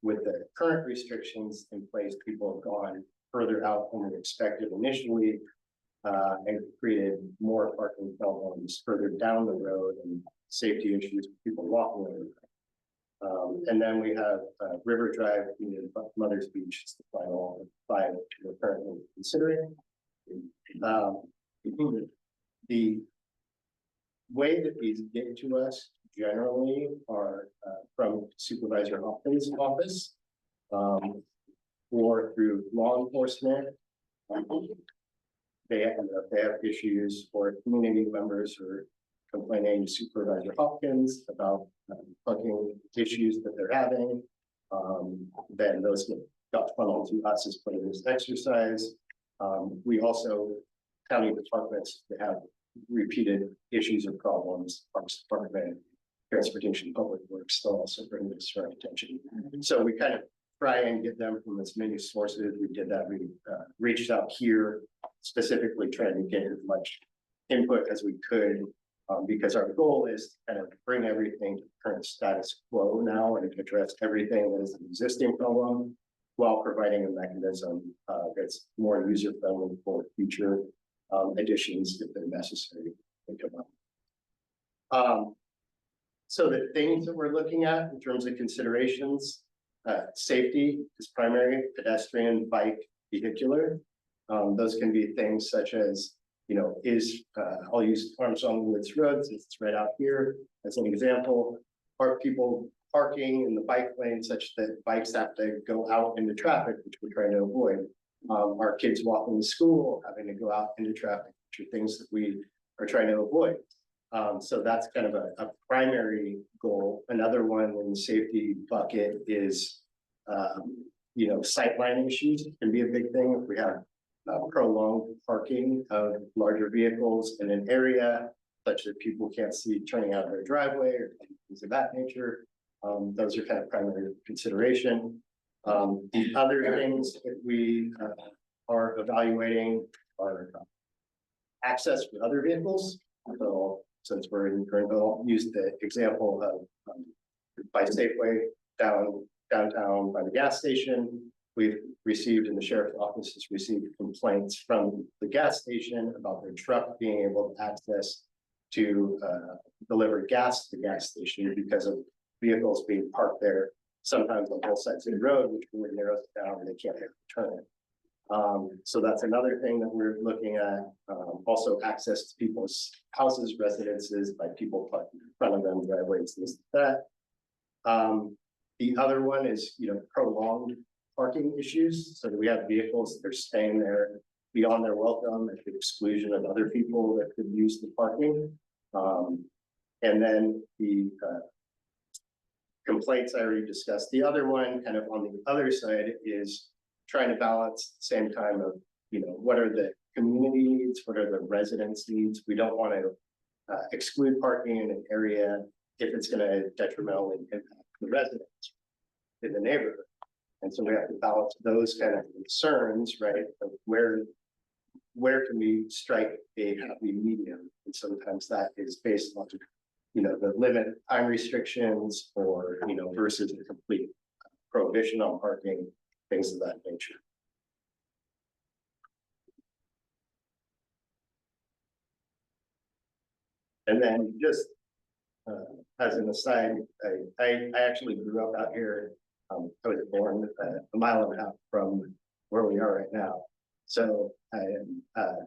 Speaker 12: with the current restrictions in place, people have gone further out than we expected initially, and created more parking problems further down the road and safety issues with people walking over. And then we have River Drive near Mother's Beach, is the final 5 we're currently considering. The way that these get to us generally are from Supervisor Hopkins' office, or through law enforcement. They have issues, or community members are complaining to Supervisor Hopkins about parking issues that they're having. Then those get got funneled to us as part of this exercise. We also, county departments that have repeated issues or problems, Parks Department, Transportation, Public Works, they'll also bring this to our attention. So we kind of try and get them from as many sources. We did that. We reached out here, specifically trying to get as much input as we could, because our goal is to kind of bring everything to current status quo now and address everything that is an existing problem, while providing a mechanism that's more user friendly for future additions if they're necessary to come up. So the things that we're looking at in terms of considerations, safety is primary, pedestrian, bike, vehicular. Those can be things such as, you know, I'll use Armstrong Woods Road, since it's right out here as an example. Are people parking in the bike lane such that bikes have to go out into traffic, which we're trying to avoid? Are kids walking to school having to go out into traffic, which are things that we are trying to avoid? So that's kind of a primary goal. Another one in the safety bucket is, you know, sightline issues can be a big thing. If we have prolonged parking of larger vehicles in an area such that people can't see turning out of their driveway or things of that nature, those are kind of primary consideration. The other things that we are evaluating are access for other vehicles. So since we're in Greenville, use the example of by Safeway downtown by the gas station. We've received, and the sheriff's office has received complaints from the gas station about their truck being able to access to deliver gas to the gas station because of vehicles being parked there, sometimes on both sides of the road, which really narrows it down and they can't turn it. So that's another thing that we're looking at. Also access to people's houses, residences by people parking in front of them, driveways, things like that. The other one is, you know, prolonged parking issues. So that we have vehicles that are staying there beyond their welcome at the exclusion of other people that could use the parking. And then the complaints I already discussed. The other one, kind of on the other side, is trying to balance at the same time of, you know, what are the community needs, what are the residents' needs. We don't want to exclude parking in an area if it's going to detrimentally impact the residents in the neighborhood. And so we have to balance those kind of concerns, right? Of where can we strike a happy medium? And sometimes that is based on, you know, the limit time restrictions, or, you know, versus the complete prohibition on parking, things of that nature. And then just as an aside, I actually grew up out here. I was born a mile and a half from where we are right now. So I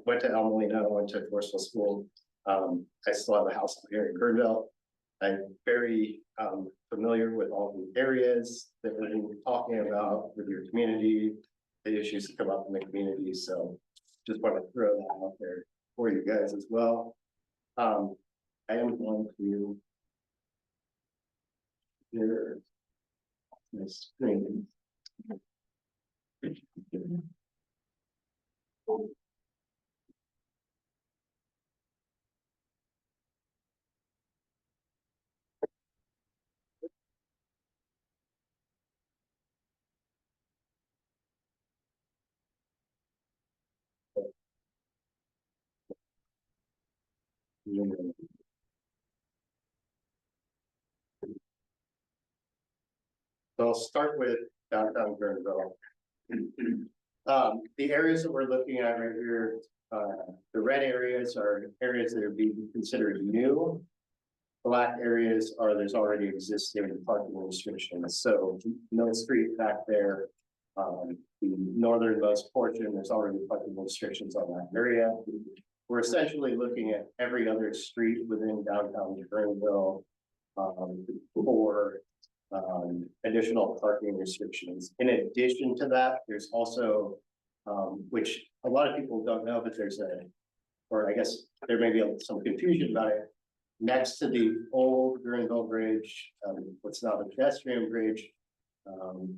Speaker 12: went to El Molino, went to Forestall School. I still have a house out here in Greenville. I'm very familiar with all the areas that we're talking about with your community, the issues that come up in the community. So just want to throw that out there. for you guys as well. I am going to share my screen. So I'll start with downtown Guerneville. The areas that we're looking at right here, the red areas are areas that are being considered new. Black areas are there's already existing parking restrictions. So Mill Street back there, the northernmost portion, there's already parking restrictions on that area. We're essentially looking at every other street within downtown Guerneville for additional parking restrictions. In addition to that, there's also, which a lot of people don't know, but there's or I guess there may be some confusion about it. Next to the old Guerneville Bridge, what's now the pedestrian bridge,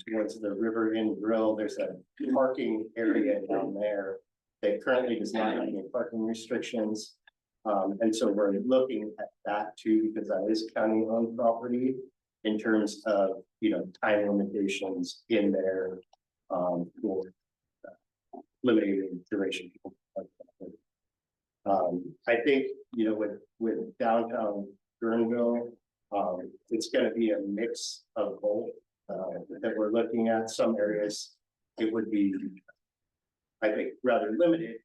Speaker 12: towards the River Inn Grill, there's a parking area down there that currently does not have any parking restrictions. And so we're looking at that too, because that is county-owned property in terms of, time limitations in there for limiting duration. I think, with downtown Guerneville, it's going to be a mix of both that we're looking at. Some areas, it would be, I think, rather limited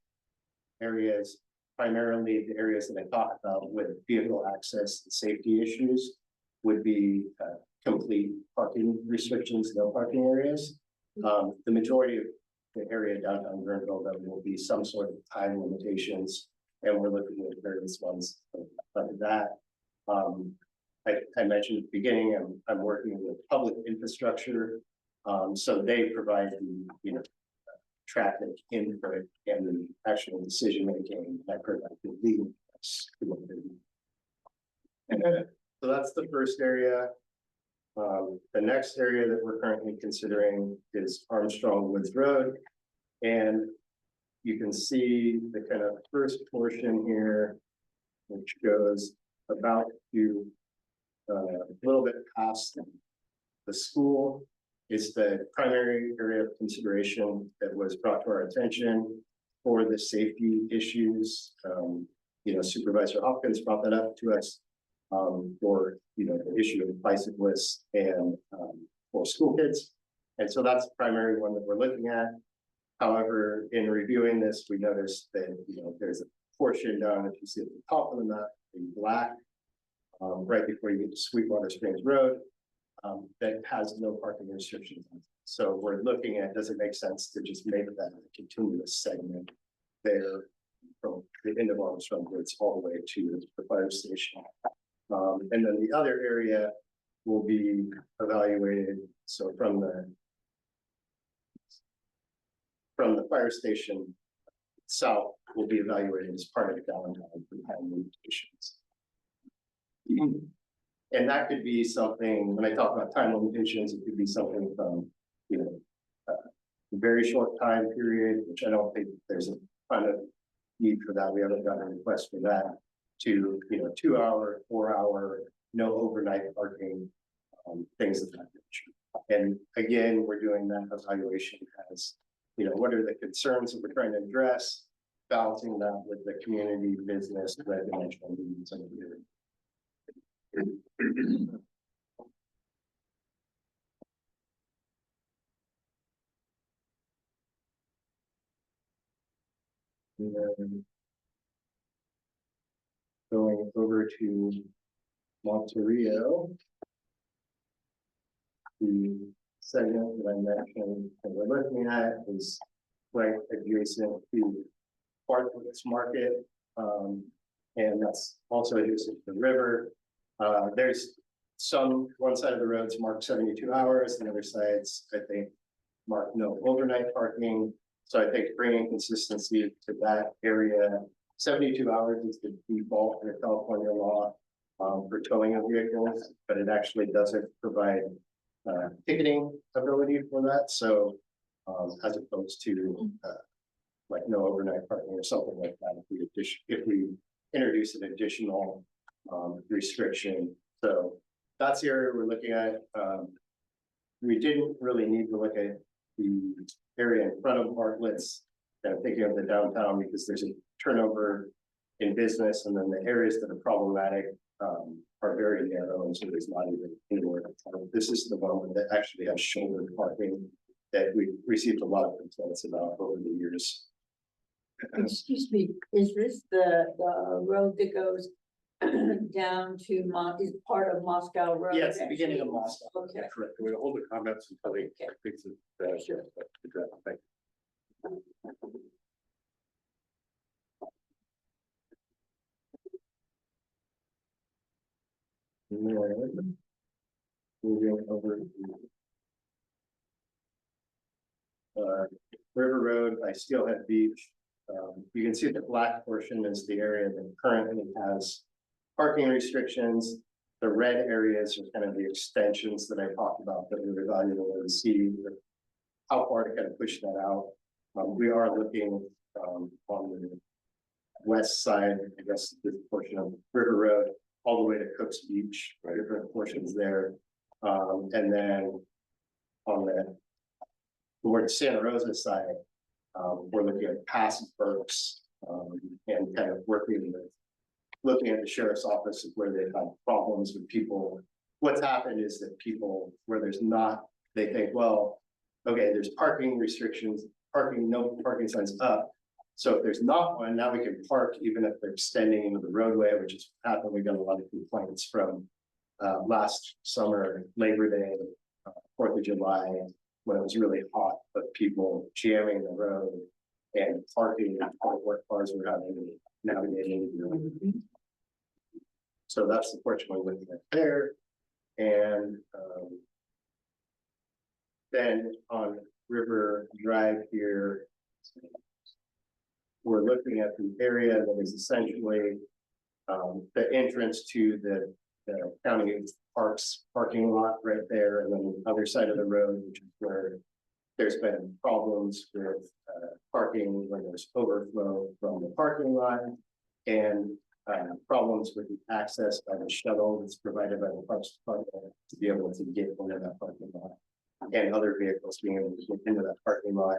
Speaker 12: areas, primarily the areas that I talked about with vehicle access and safety issues would be complete parking restrictions, no parking areas. The majority of the area downtown Guerneville, there will be some sort of time limitations, and we're looking at various ones like that. I mentioned at the beginning, I'm working with public infrastructure, so they provide the traffic input and the actual decision making that provide the legal. So that's the first area. The next area that we're currently considering is Armstrong Woods Road. And you can see the kind of first portion here, which goes about to a little bit past the school, is the primary area of consideration that was brought to our attention for the safety issues. Supervisor Hopkins brought that up to us for the issue of bicyclists and for school kids. And so that's the primary one that we're looking at. However, in reviewing this, we noticed that there's a portion down, if you see at the top of the map in black, right before you get to Sweetwater Springs Road, that has no parking restrictions. So we're looking at, does it make sense to just make that a continuous segment there from the end of Armstrong Woods all the way to the fire station? And then the other area will be evaluated. So from the fire station south will be evaluated as part of the downtown for time limitations. And that could be something, when I talk about time limitations, it could be something from, a very short time period, which I don't think there's a ton of need for that. We haven't gotten a request for that, to, 2 hour, 4 hour, no overnight parking, things of that nature. And again, we're doing that evaluation as, what are the concerns that we're trying to address, balancing that with the community, business, residential needs and everything. And then going over to Monterey, the segment that I mentioned that we're looking at is right adjacent to Bartlett's Market, and that's also adjacent to the river. There's one side of the road's marked 72 hours, and the other side's, I think, marked no overnight parking. So I think bringing consistency to that area 72 hours is the default in the California law for towing of vehicles, but it actually doesn't provide ticketing ability for that. So as opposed to like no overnight parking or something like that, if we introduce an additional restriction. So that's the area we're looking at. We didn't really need to look at the area in front of Bartlett's. Thinking of the downtown, because there's a turnover in business, and then the areas that are problematic are very narrow, and so there's not even anywhere. This is the one that actually has shoulder parking that we received a lot of complaints about over the years.
Speaker 6: Excuse me, is this the road that goes down to is part of Moscow Road?
Speaker 12: Yeah, it's the beginning of Moscow.
Speaker 6: Okay.
Speaker 2: Correct. We'll hold the comments until they fix it.
Speaker 6: Sure.
Speaker 2: Thank you.
Speaker 12: Moving over to River Road by Steelhead Beach. You can see the black portion is the area that currently has parking restrictions. The red areas are kind of the extensions that I talked about that we're evaluating to see how far to kind of push that out. We are looking on the west side, I guess, this portion of River Road, all the way to Cook's Beach, right, different portions there. And then on the toward Santa Rosa side, we're looking at past Berks and kind of looking at the sheriff's office of where they've had problems with people. What's happened is that people where there's not, they think, well, okay, there's parking restrictions, no parking signs up. So if there's not one, now we can park even if they're extending into the roadway, which is happened. We got a lot of complaints from last summer, Labor Day, 4th of July, when it was really hot, but people jamming the road and parking what cars were having navigating. So that's the portion we're looking at there. And then on River Drive here, we're looking at the area that is essentially the entrance to the county parks parking lot right there, and then the other side of the road, which is where there's been problems with parking when there's overflow from the parking lot, and problems with the access by the shuttle that's provided by the parks department to be able to get into that parking lot, and other vehicles being able to get into that parking lot.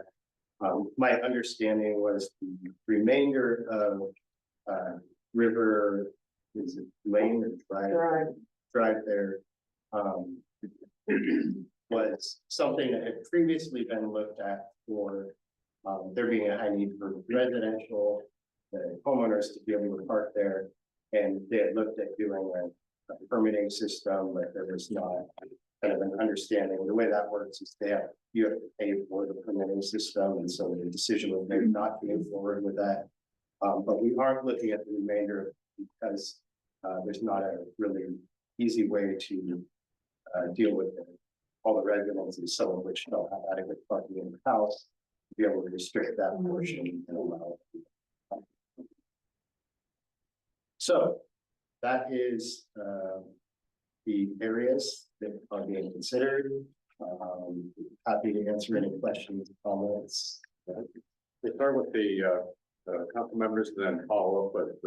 Speaker 12: My understanding was the remainder of River, is it Lane or Drive there, was something that had previously been looked at for there being a high need for residential homeowners to be able to park there. And they had looked at doing a permitting system, but there was not kind of an understanding. The way that works is you have to pay for the permitting system, and so the decision was made not to move forward with that. But we aren't looking at the remainder because there's not a really easy way to deal with all the residences, some of which don't have adequate parking in the house, to be able to restrict that portion and allow it. So that is the areas that are being considered. Happy to answer any questions, comments.
Speaker 2: We'll start with the council members, and then follow up with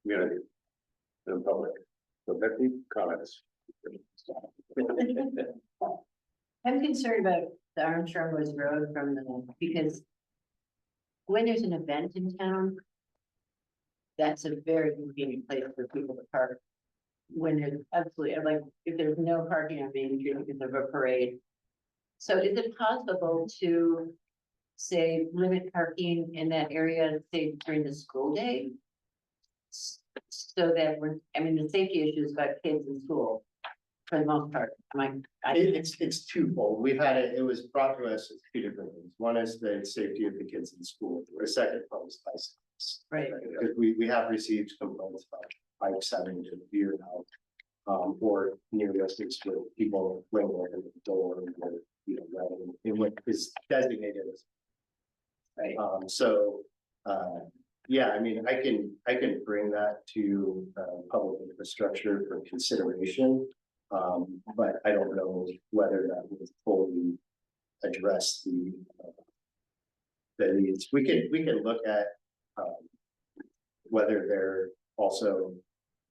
Speaker 2: community and public. So Becky, comments.
Speaker 11: I'm concerned about the Armstrong Woods Road because when there's an event in town, that's a very convenient place for people to park. When there's absolutely, like, if there's no parking on Main Street because of a parade. So is it possible to, say, limit parking in that area, say, during the school day? So that the safety issues about kids in school, for the most part.
Speaker 12: It's twofold. We've had it was brought to us as two different things. One is the safety of the kids in school. The second one is bicycles.
Speaker 11: Right.
Speaker 12: Because we have received complaints about bikes having to veer out, or near mistakes with people when they're in the door, or in what is designated as.
Speaker 11: Right.
Speaker 12: So Yeah, I mean, I can bring that to public infrastructure for consideration. But I don't know whether that would fully address the needs. We can look at whether there also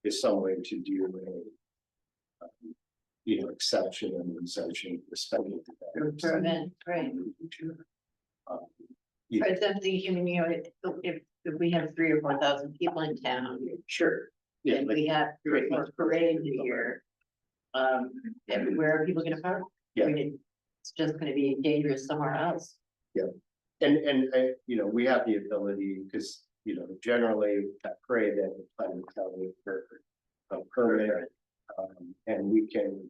Speaker 12: is some way to do a exception and exemption respecting that.
Speaker 11: Prevent, right.
Speaker 12: Yeah,
Speaker 11: But something, I mean, if we have 3,000 or 4,000 people in town, sure,
Speaker 12: yeah,
Speaker 11: and
Speaker 12: like,
Speaker 11: we have Christmas parade here. And where are people gonna park?
Speaker 12: Yeah.
Speaker 11: I mean, it's just gonna be dangerous somewhere else.
Speaker 12: and we have the ability, because, generally that parade that the planning county for a permit. And we can,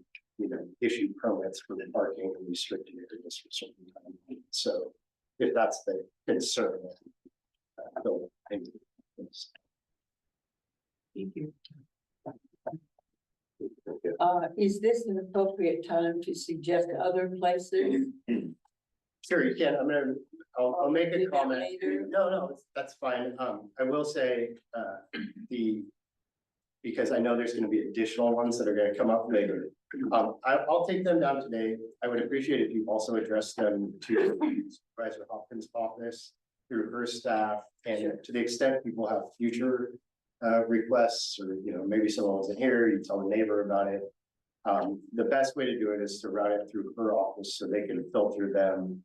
Speaker 12: issue permits for the parking and restricting areas for certain time. So if that's the concern. They'll-
Speaker 11: Thank you.
Speaker 6: Is this an appropriate time to suggest other places?
Speaker 12: Sure, you can. I'll make a
Speaker 6: Do that
Speaker 12: comment.
Speaker 6: later.
Speaker 12: No, that's fine. I will say, because I know there's gonna be additional ones that are gonna come up later. I'll take them down today. I would appreciate if you also address them to Supervisor Hopkins' office through her staff, and to the extent people have future requests, or, maybe someone wasn't here, you tell the neighbor about it. The best way to do it is to route it through her office so they can filter them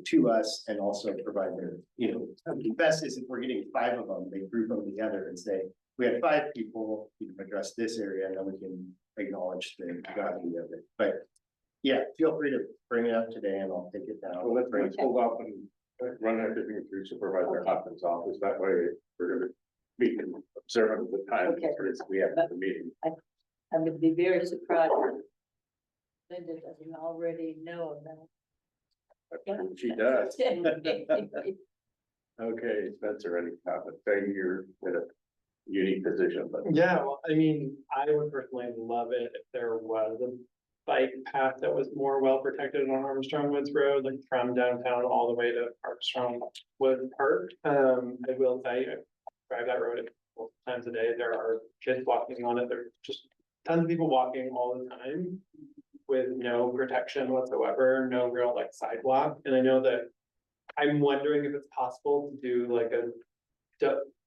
Speaker 12: to us, and also provide their, the best is if we're getting 5 of them, they group them together and say, we have 5 people, address this area, and then we can acknowledge the gravity of it. But yeah, feel free to bring it up today and I'll take it down.
Speaker 2: Well, let's hold off and run everything through Supervisor Hopkins' office. That way we can observe the time
Speaker 6: Okay.
Speaker 2: we have the meeting.
Speaker 6: I would be very surprised if Linda doesn't already know about.
Speaker 2: She does. Okay, Spencer, any comment? Maybe you're in a unique position, but
Speaker 5: Yeah, well, I mean, I would personally love it if there was a bike path that was more well protected on Armstrong Woods Road, like from downtown all the way to Armstrong Woods Park. I will say, I drive that road multiple times a day. There are kids walking on it. There are just tons of people walking all the time with no protection whatsoever, no real like sidewalk. And I know that I'm wondering if it's possible to do like a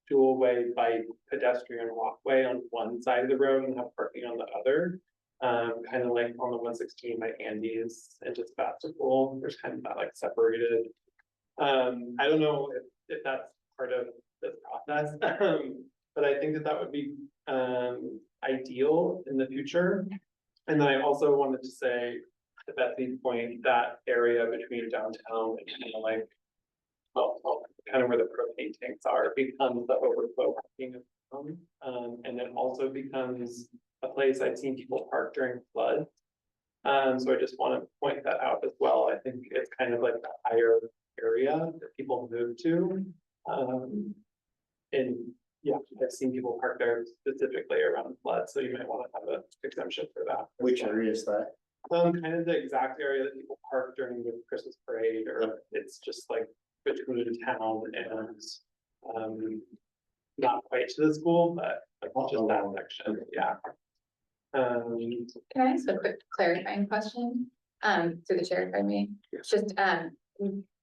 Speaker 5: dual way bike pedestrian walkway on one side of the road and have parking on the other. Kind of like on the 116 by Andy's and just Sebastopol, there's kind of that like separated. I don't know if that's part of this process, but I think that would be ideal in the future. And then I also wanted to say, to Betsy's point, that area between downtown and kind of like, kind of where the propane tanks are, becomes the overflow parking of town. And it also becomes a place I've seen people park during flood. So I just want to point that out as well. I think it's kind of like the higher area that people move to. And yeah, I've seen people park there specifically around flood, so you might want to have an exemption for that.
Speaker 12: Which area is that?
Speaker 5: Kind of the exact area that people park during the Christmas parade, or it's just like between town and not quite to the school, but like just that section, yeah.
Speaker 10: Can I ask a quick clarifying question, through the chair, if I may?
Speaker 2: Yes.
Speaker 10: Just,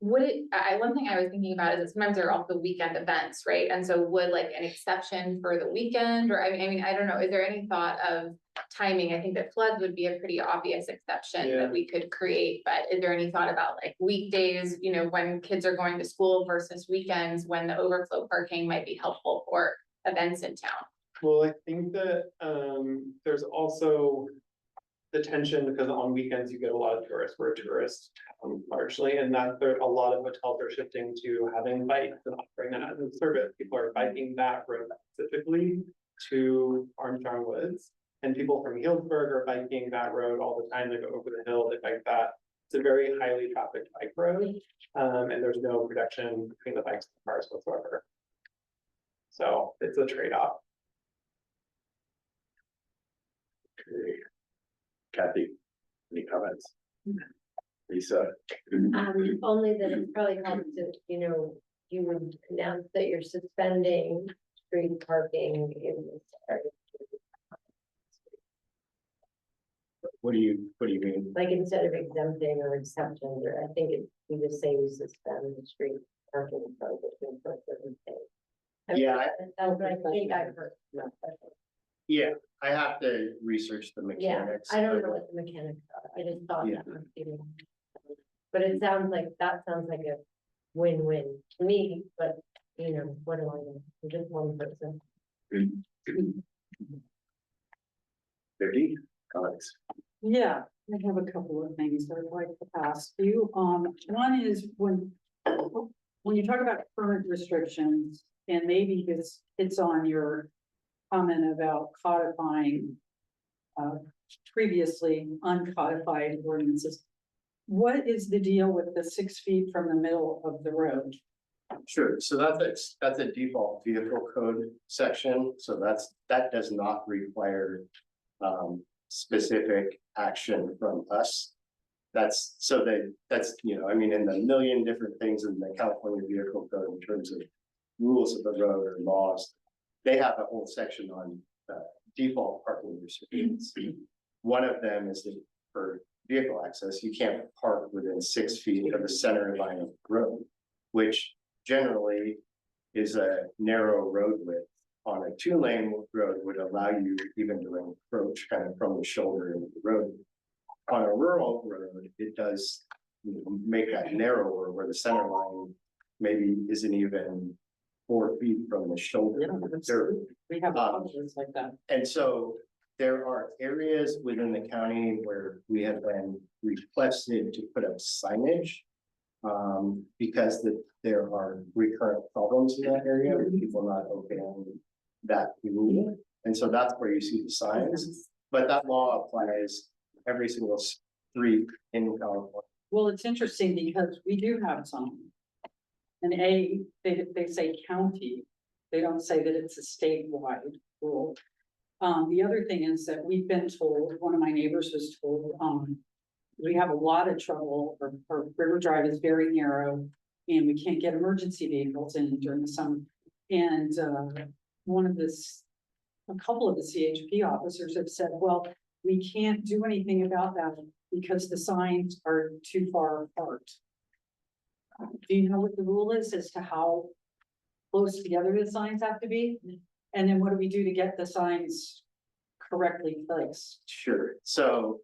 Speaker 10: would it, one thing I was thinking about is that sometimes there are also weekend events, right? And so would like an exception for the weekend, or I mean, I don't know, is there any thought of timing? I think that floods would be a pretty obvious exception
Speaker 5: Yeah.
Speaker 10: that we could create, but is there any thought about like weekdays, when kids are going to school versus weekends, when the overflow parking might be helpful for events in town?
Speaker 5: Well, I think that there's also the tension, because on weekends you get a lot of tourists. We're a tourist town largely, and that there a lot of hotels are shifting to having bikes and offering that as a service. People are biking that road specifically to Armstrong Woods, and people from Healdsburg are biking that road all the time. They go over the hill, they bike that. It's a very highly trafficked bike road, and there's no protection between the bikes and the cars whatsoever. So it's a trade-off.
Speaker 2: Okay. Kathy, any comments? Lisa?
Speaker 7: Only that it's probably helped to, you would announce that you're suspending street parking in this area.
Speaker 12: What do you mean?
Speaker 7: Like instead of exempting or exception, or I think you just say you suspend the street parking prohibition for certain things.
Speaker 12: Yeah,
Speaker 7: I think I've heard.
Speaker 12: Yeah, I have to research the
Speaker 7: Yeah,
Speaker 12: mechanics.
Speaker 7: I don't know what the mechanics are. I just thought
Speaker 12: Yeah.
Speaker 7: that must be. But it sounds like, that sounds like a win-win to me, but you know, what do I know? I'm just one person.
Speaker 12: Vicky, comments?
Speaker 4: Yeah, I have a couple of things that I'd like to ask you. One is when you talk about current restrictions, and maybe this hits on your comment about codifying previously uncodified ordinances. What is the deal with the 6 feet from the middle of the road?
Speaker 12: Sure, so that's a default vehicle code section, so that does not require specific action from us. That's, you know, I mean, in the million different things in the California Vehicle Code in terms of rules of the road or laws, they have a whole section on default parking restrictions. One of them is that for vehicle access, you can't park within 6 feet of the center line of the road, which generally is a narrow road width. On a 2-lane road would allow you even to approach kind of from the shoulder into the road. On a rural road, it does, you know, make that narrower where the center line maybe isn't even 4 feet from the shoulder.
Speaker 4: We have options like that.
Speaker 12: And so there are areas within the county where we have been requested to put up signage. Because there are recurrent problems in that area with people not obeying that rule. And so that's where you see the signs, but that law applies every single street in California.
Speaker 4: Well, it's interesting because we do have some. And they say county, they don't say that it's a statewide rule. The other thing is that we've been told, one of my neighbors was told, we have a lot of trouble, our River Drive is very narrow and we can't get emergency vehicles in during the summer. And a couple of the CHP officers have said, well, we can't do anything about that because the signs are too far apart. Do you know what the rule is as to how close together the signs have to be? And then what do we do to get the signs correctly placed?
Speaker 12: Sure, so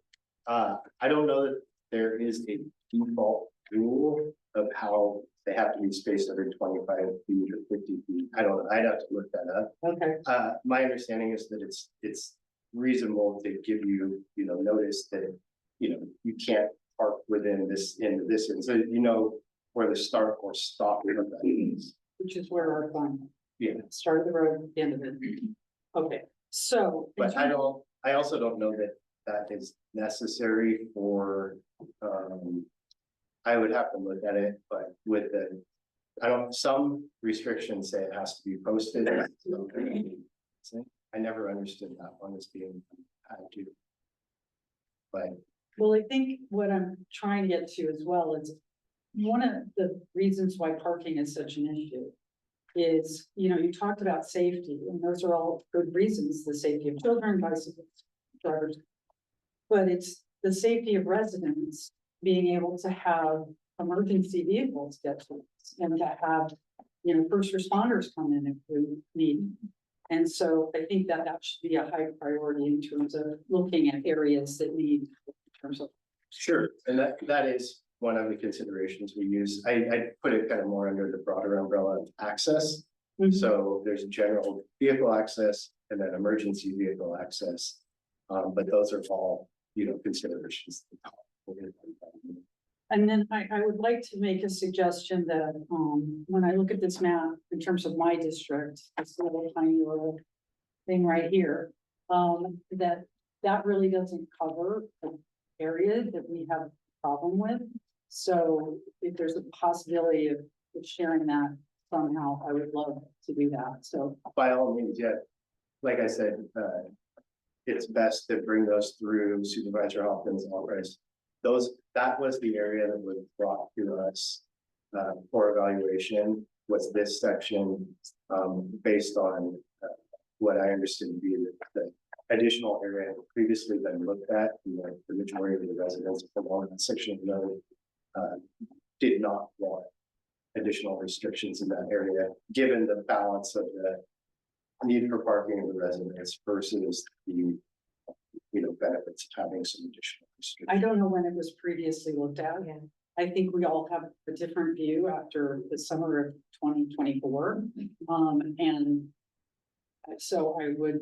Speaker 12: I don't know that there is a default rule of how they have to be spaced every 25 feet or 50 feet. I don't know, I'd have to look that up.
Speaker 4: Okay,
Speaker 12: My understanding is that it's reasonable to give you, you know, notice that, you know, you can't park within this end of this end, so you know where the start or stop of that is.
Speaker 4: which is where our fund,
Speaker 12: Yeah,
Speaker 4: start of the road, the end of it. Okay, so.
Speaker 12: but I also don't know that that is necessary for, I would have to look at it, but with some restrictions say it has to be posted. I never understood that one as being had to. But
Speaker 4: Well, I think what I'm trying to get to as well is one of the reasons why parking is such an issue is, you know, you talked about safety and those are all good reasons, the safety of children, bicycles, drivers. But it's the safety of residents being able to have emergency vehicles get to us and to have, you know, first responders come in if we need. And so I think that should be a high priority in terms of looking at areas that need in terms of.
Speaker 12: sure, and that is one of the considerations we use. I put it kind of more under the broader umbrella of access. So there's general vehicle access and then emergency vehicle access. But those are all, you know, considerations.
Speaker 4: And then I would like to make a suggestion that, when I look at this map, in terms of my district, this little tiny little thing right here, that really doesn't cover the area that we have a problem with. So if there's a possibility of sharing that somehow, I would love to do that, so.
Speaker 12: By all means, yeah, like I said, it's best to bring those through Supervisor Hopkins always. That was the area that was brought to us for evaluation. was this section, based on what I understood to be the additional area had previously been looked at, the majority of the residents along that section of the road did not want additional restrictions in that area, given the balance of the need for parking of the residents versus the benefits of having some additional restrictions.
Speaker 4: I don't know when it was previously looked at. I think we all have a different view after the summer of 2024. And so I would,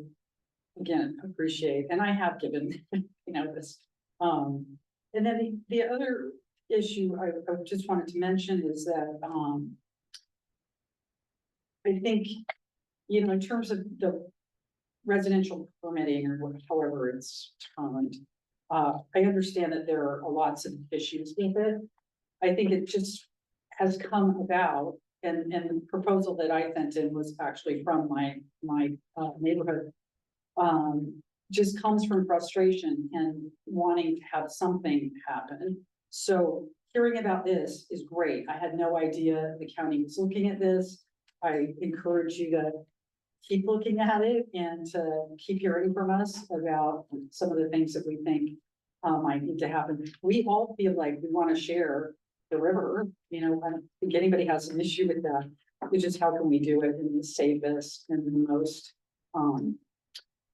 Speaker 4: again, appreciate, and I have given, this. And then the other issue I just wanted to mention is that, I think, in terms of the residential permitting or however it's termed, I understand that there are lots of issues with it. I think it just has come about, and the proposal that I sent in was actually from my neighborhood. Just comes from frustration and wanting to have something happen. So hearing about this is great. I had no idea the county was looking at this. I encourage you to keep looking at it and to keep hearing from us about some of the things that we think might need to happen. We all feel like we want to share the river. I don't think anybody has an issue with that. It's just how can we do it in the safest and the most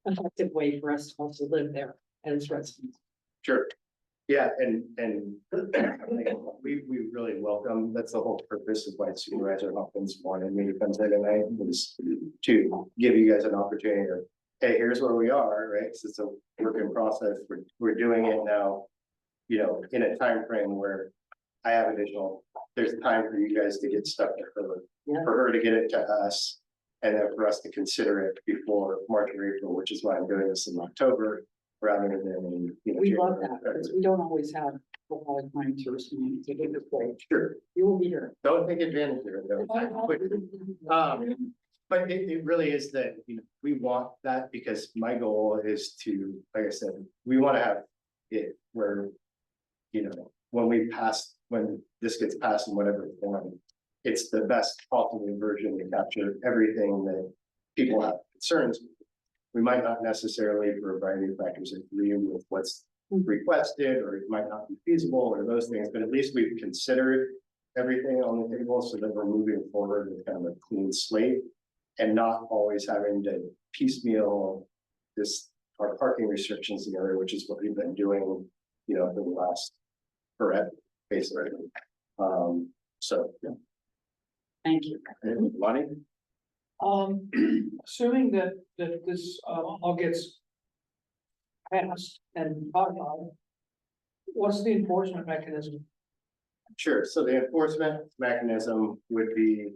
Speaker 4: effective way for us to also live there as residents.
Speaker 12: Sure. Yeah, and we really welcome, that's the whole purpose of why Supervisor Hopkins wanted me to come today tonight, was to give you guys an opportunity to, hey, here's where we are, right? So it's a work in process. We're doing it now, in a time frame where I have there's time for you guys to get stuff to her, for her to get it to us, and then for us to consider it before March or April, which is why I'm doing this in October rather than in,
Speaker 4: We love that because we don't always have a lot of time to respond to get this way.
Speaker 12: Sure.
Speaker 4: You will be here.
Speaker 12: Don't take advantage of it though. But it really is that, we want that because my goal is to, like I said, we want to have it where, when this gets passed in whatever form, it's the best possible version to capture everything that people have concerns with. We might not necessarily, for a variety of factors, agree with what's requested, or it might not be feasible, or those things, but at least we've considered everything on the table so that we're moving forward with kind of a clean slate and not always having to piecemeal our parking restrictions together, which is what we've been doing, for the last forever, basically. So, yeah.
Speaker 4: Thank you.
Speaker 12: Lonnie?
Speaker 13: Assuming that this all gets passed and codified, what's the enforcement mechanism?
Speaker 12: Sure. So the enforcement mechanism would be,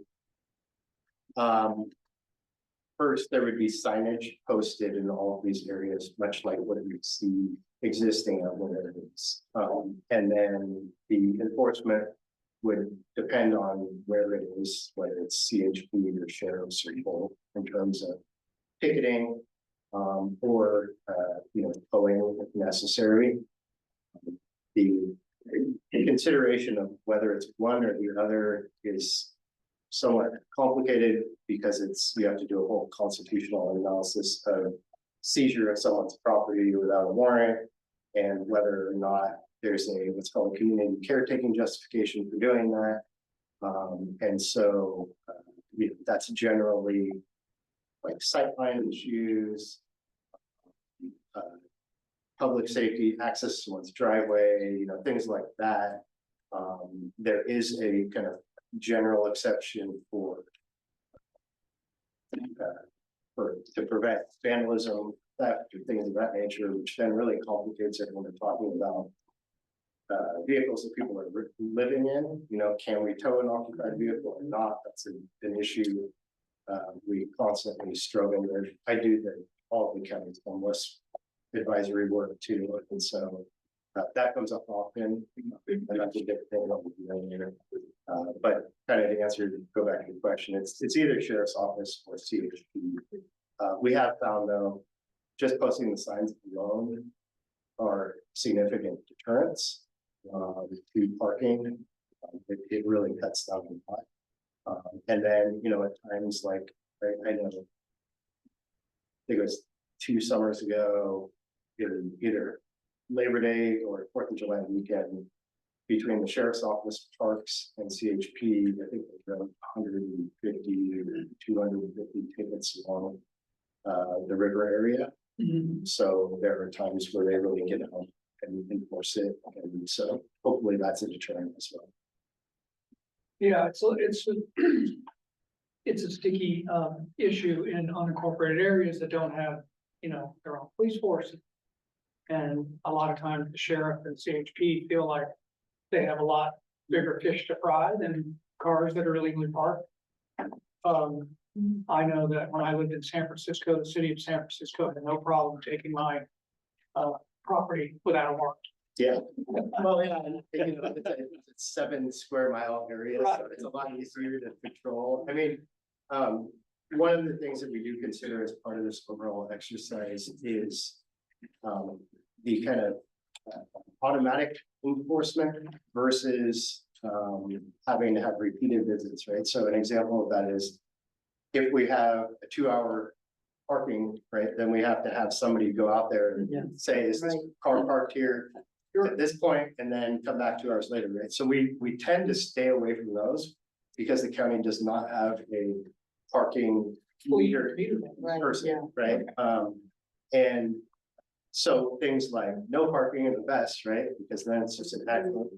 Speaker 12: first, there would be signage posted in all of these areas, much like what you see existing at one areas. And then the enforcement would depend on where it is, whether it's CHP or sheriff's or both, in terms of ticketing, or towing if necessary. The consideration of whether it's one or the other is somewhat complicated because you have to do a whole constitutional analysis of seizure of someone's property without a warrant, and whether or not there's what's called a community caretaking justification for doing that. And so that's generally like sightline issues, public safety, access to one's driveway, things like that. There is a kind of general exception to prevent vandalism, theft, or things of that nature, which then really complicates it when we're talking about vehicles that people are living in. Can we tow an occupied vehicle or not? That's an issue we constantly struggle with. I do all the county's homeless advisory work too, and so that comes up often, and that's a different thing later. But kind of to answer, go back to your question, it's either sheriff's office or CHP. We have found though, just posting the signs alone are significant deterrents to parking. It really cuts down the lot. And then, you know, at times like, I know. I think it was 2 summers ago, either Labor Day or 4th of July weekend. Between the sheriff's office, parks and CHP, I think they drove 150 or 250 tickets along the river area. So there are times where they really get out and enforce it, and so hopefully that's a deterrent as well.
Speaker 13: Yeah, it's a sticky issue in unincorporated areas that don't have, you know, their own police force. And a lot of times the sheriff and CHP feel like they have a lot bigger fish to fry than cars that are illegally parked. I know that when I lived in San Francisco, the city of San Francisco had no problem taking my property without a warrant.
Speaker 12: Yeah, well, yeah, and you know, it's a 7 square mile area, so it's a lot easier to control. I mean, one of the things that we do consider as part of this overall exercise is the kind of automatic enforcement versus having to have repeated visits, right? So an example of that is if we have a 2-hour parking, right, then we have to have somebody go out there and say, is this car parked here at this point, and then come back 2 hours later, right? So we tend to stay away from those because the county does not have a parking meter person, right? And so things like no parking are the best, right? Because then it's just an actual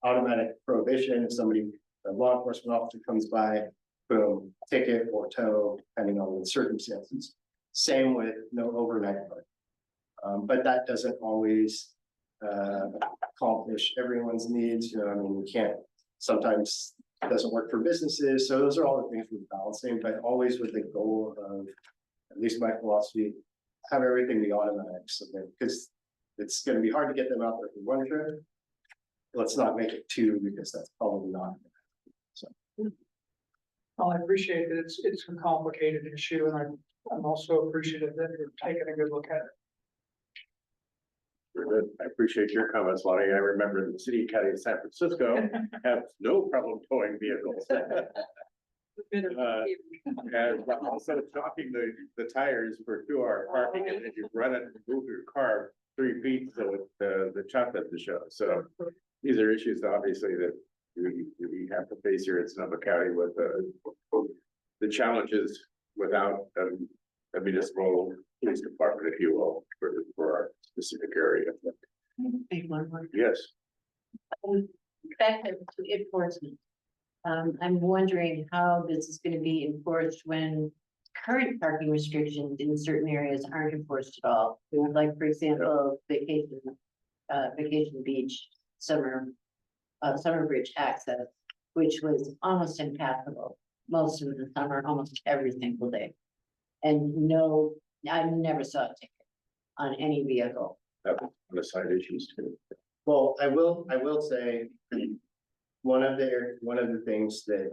Speaker 12: automatic prohibition. If somebody, a law enforcement officer comes by, boom, ticket or tow, depending on the circumstances. Same with no overnight parking. But that doesn't always accomplish everyone's needs. You know, I mean, we can't, sometimes it doesn't work for businesses. So those are all the things we're balancing, but always with the goal of, at least my philosophy, have everything be automatic. So that, because it's going to be hard to get them out there for one trip. Let's not make it 2, because that's probably not. So.
Speaker 13: Well, I appreciate that it's a complicated issue, and I'm also appreciative that you're taking a good look at it.
Speaker 2: Very good. I appreciate your comments, Lonnie. I remember the city county of San Francisco have no problem towing vehicles. And also chopping the tires for 2-hour parking, and then you run it and move your car 3 feet, so the chop doesn't show. So these are issues obviously that we have to face here in Sonoma County with the challenges without a municipal police department, if you will, for our specific area. Yes.
Speaker 7: Back to enforcement. I'm wondering how this is going to be enforced when current parking restrictions in certain areas aren't enforced at all. Like, for example, vacation beach, summer bridge access, which was almost impassable most of the summer, almost every single day. And no, I never saw a ticket on any vehicle.
Speaker 2: That was one of the side issues too.
Speaker 12: Well, I will say one of the things that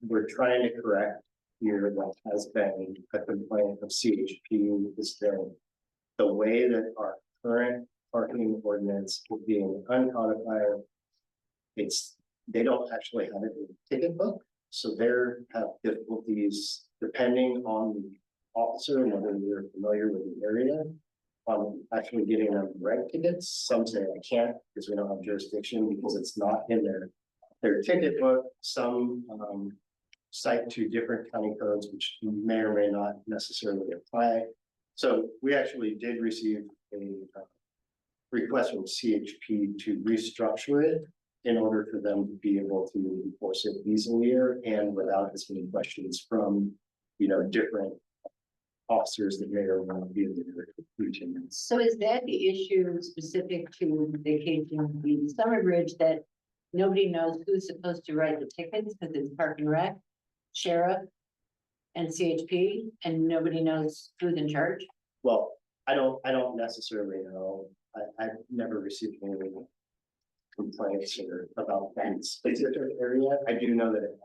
Speaker 12: we're trying to correct here that has been a complaint of CHP is that the way that our current parking ordinance is being uncodified, they don't actually have it in the ticket book, so they have difficulties depending on the officer and whether you're familiar with the area on actually getting them right tickets. Some say I can't because we don't have jurisdiction because it's not in their ticket book. Some cite to different county codes which may or may not necessarily apply. So we actually did receive a request from CHP to restructure it in order for them to be able to enforce it easier and without as many questions from, you know, different officers that may or may not be in the routine.
Speaker 7: So is that the issue specific to vacation beach summer bridge, that nobody knows who's supposed to write the tickets because it's Park and Rec, sheriff, and CHP, and nobody knows who's in charge?
Speaker 12: Well, I don't necessarily know. I've never received any complaints about that specific area. I do know that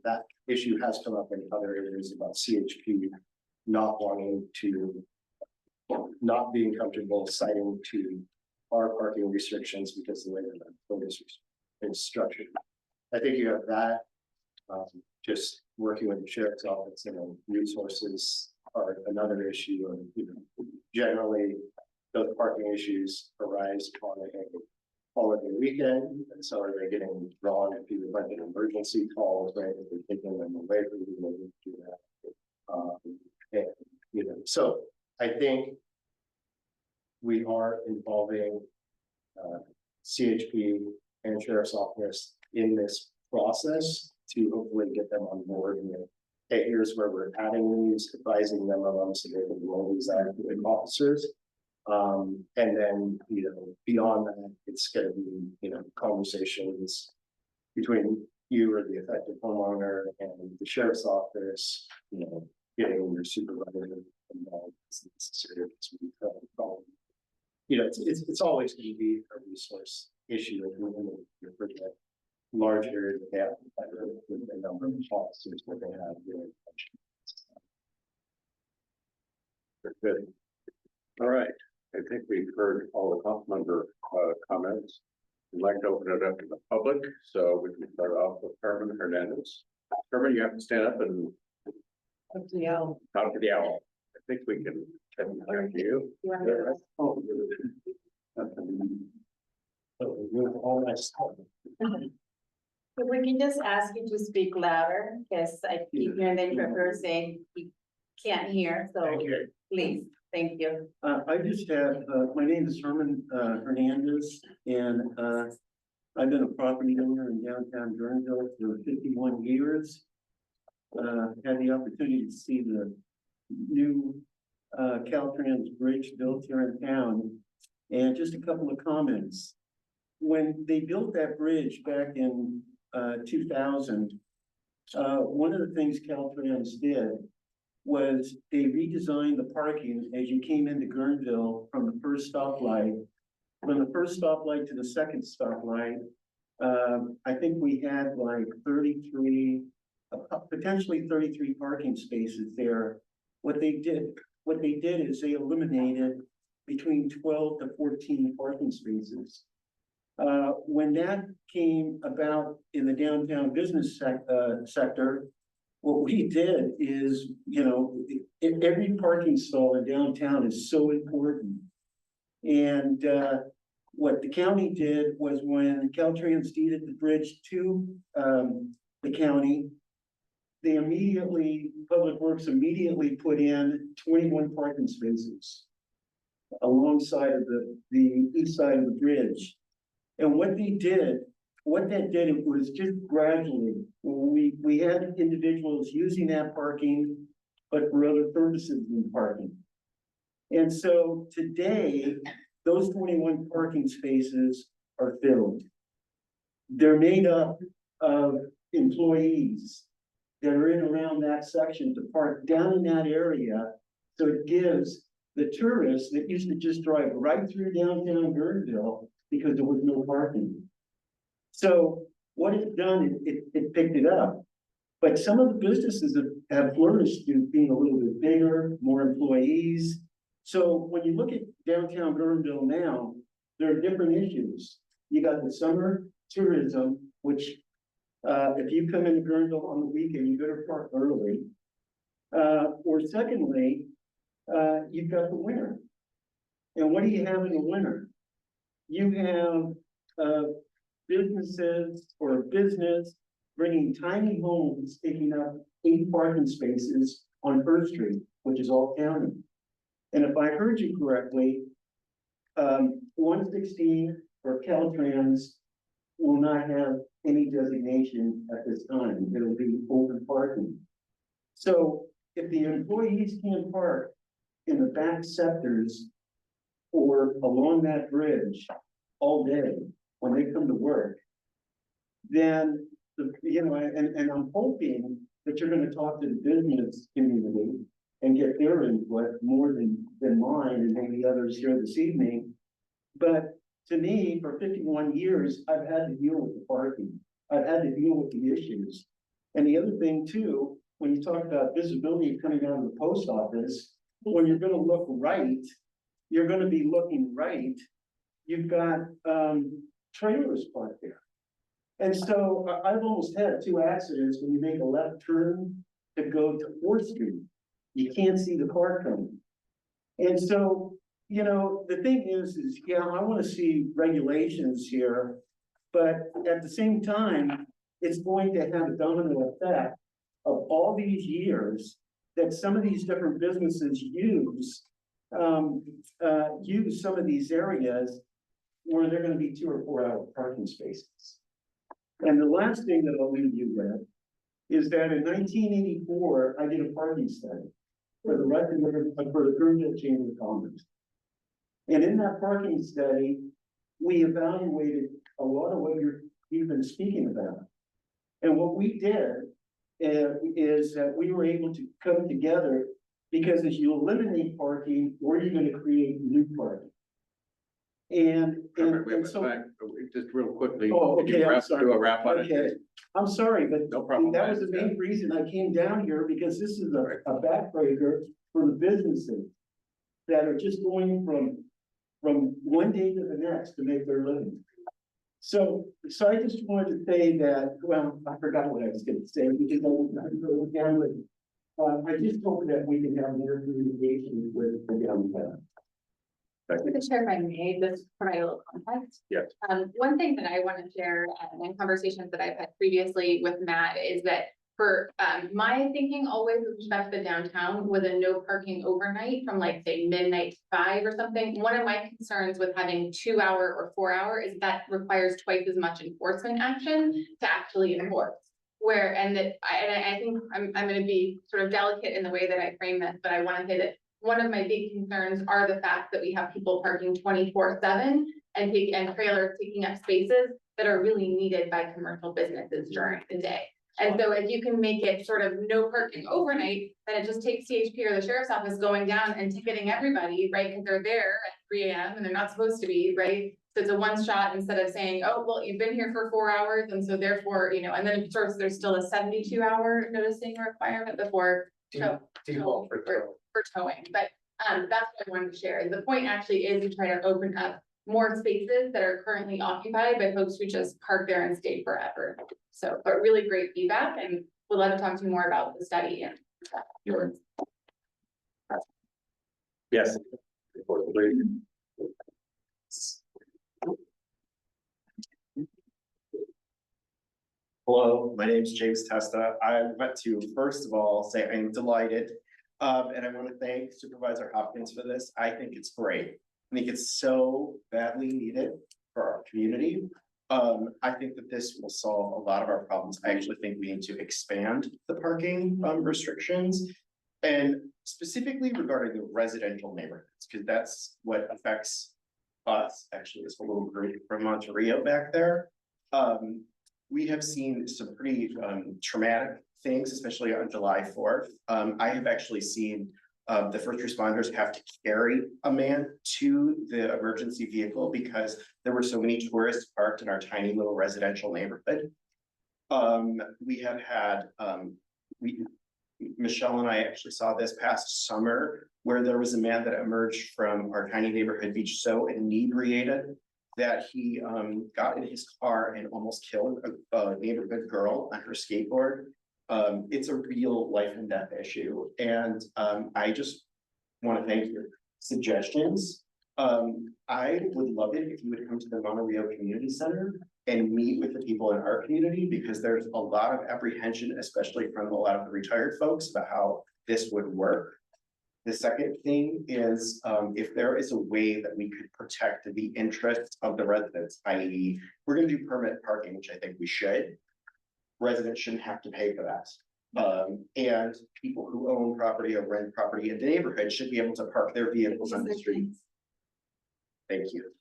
Speaker 12: that issue has come up in other areas about CHP not wanting to, not being comfortable citing to our parking restrictions because the way that the code is structured. I think you have that. Just working with the sheriff's office and resources are another issue, and generally those parking issues arise on a holiday weekend, and so are they getting drawn if you like an emergency call, right? If they're taking them away from you, they need to do that. And, so I think we are involving CHP and Sheriff's Office in this process to hopefully get them on board. And hey, here's where we're adding these, advising them of them so they can roll these out to the officers. And then, beyond that, it's gonna be, conversations between you or the affected homeowner and the sheriff's office, getting your supervisor involved as necessary. It's always going to be a resource issue for that large area that they have with the number of officers that they have.
Speaker 2: Good. All right, I think we've heard all the council member comments. We'd like to open it up to the public, so we can start off with Herman Hernandez. Herman, you have to stand up and talk to the owl. I think we can hear you.
Speaker 1: So we can just ask you to speak louder, because I keep hearing the interpreter saying he can't hear, so
Speaker 14: Thank you.
Speaker 1: please, thank you.
Speaker 14: I just have, my name is Herman Hernandez, and I've been a property owner in downtown Guerneville for 51 years. Had the opportunity to see the new Caltrans bridge built here in town, and just a couple of comments. When they built that bridge back in 2000, one of the things Caltrans did was they redesigned the parking as you came into Guerneville from the first stoplight. From the first stoplight to the second stoplight, I think we had like 33, potentially 33 parking spaces there. What they did is they eliminated between 12 to 14 parking spaces. When that came about in the downtown business sector, what we did is, every parking stall in downtown is so important. And what the county did was when Caltrans deeded the bridge to the county, they Public Works immediately put in 21 parking spaces alongside of the east side of the bridge. And what that did, it was just gradually, we had individuals using that parking, but for other purposes than parking. And so today, those 21 parking spaces are filled. They're made up of employees that are in around that section to park down in that area. So it gives the tourists that used to just drive right through downtown Guerneville because there was no parking. So what it's done, it picked it up. But some of the businesses have flourished through being a little bit bigger, more employees. So when you look at downtown Guerneville now, there are different issues. You got the summer tourism, which if you come into Guerneville on the weekend, you better park early. Or secondly, you've got the winter. And what do you have in the winter? You have businesses or a business bringing tiny homes, taking up 8 parking spaces on First Street, which is all county. And if I heard you correctly, 116 or Caltrans will not have any designation at this time. It'll be open parking. So if the employees can't park in the back sectors or along that bridge all day when they come to work, then and I'm hoping that you're going to talk to the business community and get their input more than mine and maybe others here this evening. But to me, for 51 years, I've had to deal with the parking. I've had to deal with the issues. And the other thing too, when you talk about visibility coming out of the post office, when you're going to look right, you're going to be looking right. You've got trailers parked there. And so I've almost had 2 accidents when you make a left turn to go to 4th Street. You can't see the car coming. And so, you know, the thing is, yeah, I wanna see regulations here. But at the same time, it's going to have a domino effect of all these years that some of these different businesses use some of these areas where they're gonna be 2 or 4 hour parking spaces. And the last thing that I'll leave you with is that in 1984, I did a parking study for the Greenville Chamber of Commerce. And in that parking study, we evaluated a lot of what you've been speaking about. And what we did is that we were able to come together because as you eliminate parking, where are you going to create new parking? And so.
Speaker 2: Just real quickly.
Speaker 14: Oh, okay, I'm sorry.
Speaker 2: Do a wrap on
Speaker 14: Okay,
Speaker 2: it.
Speaker 14: I'm sorry, but
Speaker 2: No problem.
Speaker 14: that was the main reason I came down here, because this is a backbreaker for the businesses that are just going from one day to the next to make their living. So I just wanted to say that, well, I forgot what I was gonna say, because I just hope that we can have more communication with the downtown.
Speaker 10: Through the chair, if I may, just provide a little context.
Speaker 2: Yes.
Speaker 10: One thing that I want to share in conversations that I've had previously with Matt is that for my thinking always with respect to the downtown was a no parking overnight from like say midnight to 5 or something. One of my concerns with having 2 hour or 4 hour is that requires twice as much enforcement action to actually enforce. And I think I'm going to be sort of delicate in the way that I frame this, but I want to say that one of my big concerns are the fact that we have people parking 24/7 and trailers taking up spaces that are really needed by commercial businesses during the day. And so if you can make it sort of no parking overnight, then it just takes CHP or the sheriff's office going down and ticketing everybody, right? Because they're there at 3 a.m. and they're not supposed to be, right? So it's a one shot instead of saying, oh, well, you've been here for 4 hours. And so therefore, you know, and then of course, there's still a 72-hour noticing requirement before for towing, but that's what I wanted to share. The point actually is to try to open up more spaces that are currently occupied by folks who just park there and stay forever. So, but really great feedback, and we'd love to talk to you more about the study and yours.
Speaker 2: Yes.
Speaker 12: Hello, my name is James Testa. I want to first of all say I'm delighted. And I want to thank Supervisor Hopkins for this. I think it's great. I think it's so badly needed for our community. I think that this will solve a lot of our problems. I actually think we need to expand the parking restrictions, and specifically regarding the residential neighborhoods, because that's what affects us, actually, this little group from Monterey back there. We have seen some pretty traumatic things, especially on July 4th. I have actually seen the first responders have to carry a man to the emergency vehicle because there were so many tourists parked in our tiny little residential neighborhood. We have had, Michelle and I actually saw this past summer where there was a man that emerged from our tiny neighborhood beach so inebriated that he got in his car and almost killed a neighborhood girl on her skateboard. It's a real life and death issue. And I just want to thank your suggestions. I would love it if you would come to the Mona Rio Community Center and meet with the people in our community, because there's a lot of apprehension, especially from a lot of the retired folks, about how this would work. The second thing is, if there is a way that we could protect the interests of the residents, i.e., we're going to do permit parking, which I think we should. Residents shouldn't have to pay for that. And people who own property or rent property in the neighborhood should be able to park their vehicles on the street. Thank you.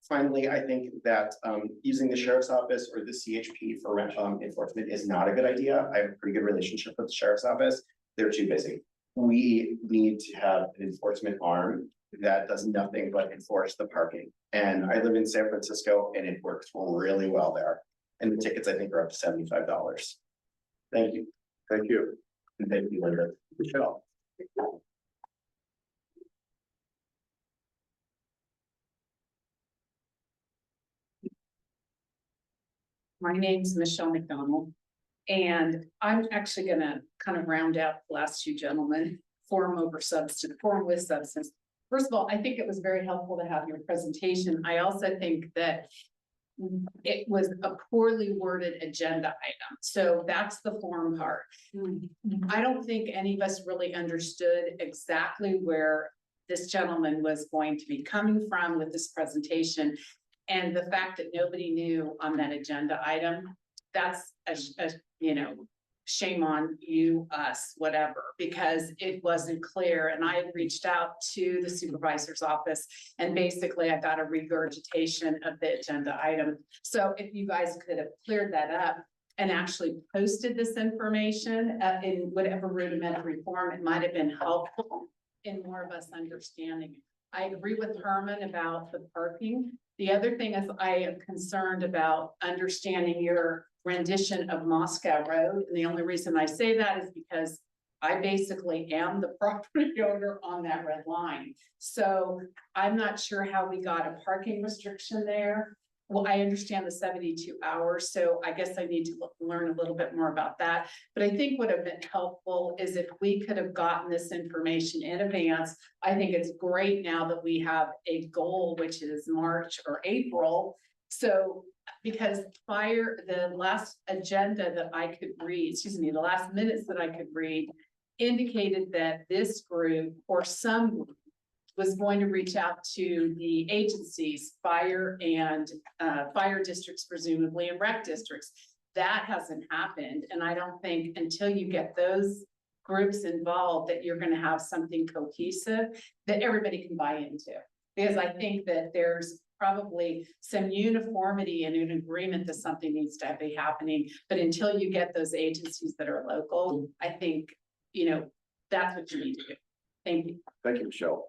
Speaker 12: Finally, I think that using the sheriff's office or the CHP for enforcement is not a good idea. I have a pretty good relationship with the sheriff's office. They're too busy. We need to have an enforcement arm that does nothing but enforce the parking. And I live in San Francisco and it works really well there. And the tickets, I think, are up to $75. Thank you.
Speaker 2: Thank you.
Speaker 12: And thank you, Linda.
Speaker 2: Michelle.
Speaker 4: My name's Michelle McDonald. And I'm actually gonna kind of round out the last two gentlemen, form over substance, form with substance. First of all, I think it was very helpful to have your presentation. I also think that it was a poorly worded agenda item. So that's the form part. I don't think any of us really understood exactly where this gentleman was going to be coming from with this presentation. And the fact that nobody knew on that agenda item, that's a you know, shame on you, us, whatever, because it wasn't clear. And I had reached out to the supervisor's office and basically I got a regurgitation of the agenda item. So if you guys could have cleared that up and actually posted this information in whatever rudimentary form, it might have been helpful in more of us understanding. I agree with Herman about the parking. The other thing is I am concerned about understanding your rendition of Moscow Road. And the only reason I say that is because I basically am the property owner on that red line. So I'm not sure how we got a parking restriction there. Well, I understand the 72 hours, so I guess I need to learn a little bit more about that. But I think what would have been helpful is if we could have gotten this information in advance. I think it's great now that we have a goal, which is March or April. So because the last agenda that I could read, the last minutes that I could read indicated that this group or some group was going to reach out to the agencies, fire and fire districts, presumably, and rec districts. That hasn't happened. And I don't think until you get those groups involved that you're going to have something cohesive that everybody can buy into. Because I think that there's probably some uniformity and an agreement that something needs to be happening. But until you get those agencies that are local, I think, you know, that's what you need to do. Thank you.
Speaker 2: Thank you, Michelle.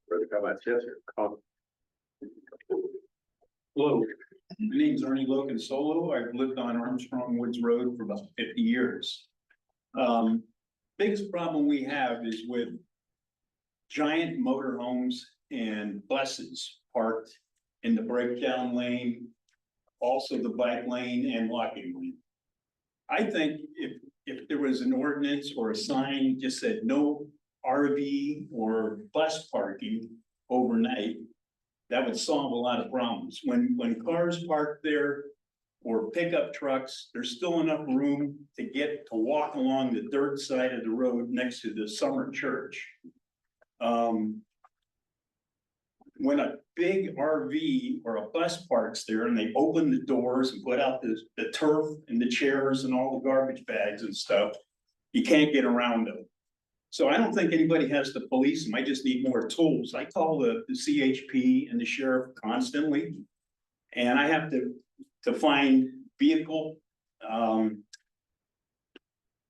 Speaker 2: Further comments? Yes, sir.
Speaker 15: Hello, my name is Ernie Logan Solo. I've lived on Armstrong Woods Road for about 50 years. Biggest problem we have is with giant motorhomes and buses parked in the breakdown lane, also the bike lane and walking lane. I think if there was an ordinance or a sign just said no RV or bus parking overnight, that would solve a lot of problems. When cars park there or pickup trucks, there's still enough room to walk along the dirt side of the road next to the summer church. When a big RV or a bus parks there and they open the doors and put out the turf and the chairs and all the garbage bags and stuff, you can't get around them. So I don't think anybody has to police them. I just need more tools. I call the CHP and the sheriff constantly. And I have to find vehicle,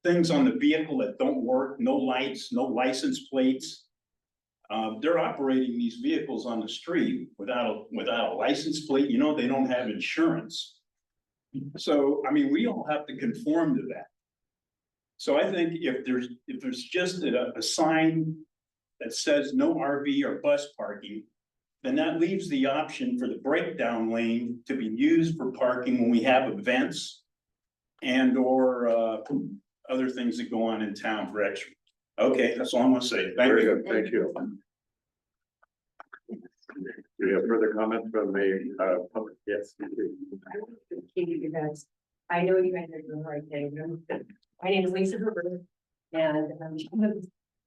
Speaker 15: things on the vehicle that don't work, no lights, no license plates. They're operating these vehicles on the street without a license plate. You know, they don't have insurance. So, I mean, we all have to conform to that. So I think if there's just a sign that says no RV or bus parking, then that leaves the option for the breakdown lane to be used for parking when we have events and or other things that go on in town for extra. Okay, that's all I'm gonna say. Thank you.
Speaker 2: Good. Thank you. Do you have further comments from the public? Yes.
Speaker 16: You guys, I know you guys are doing the right thing. My name is Lisa Herbert, and I'm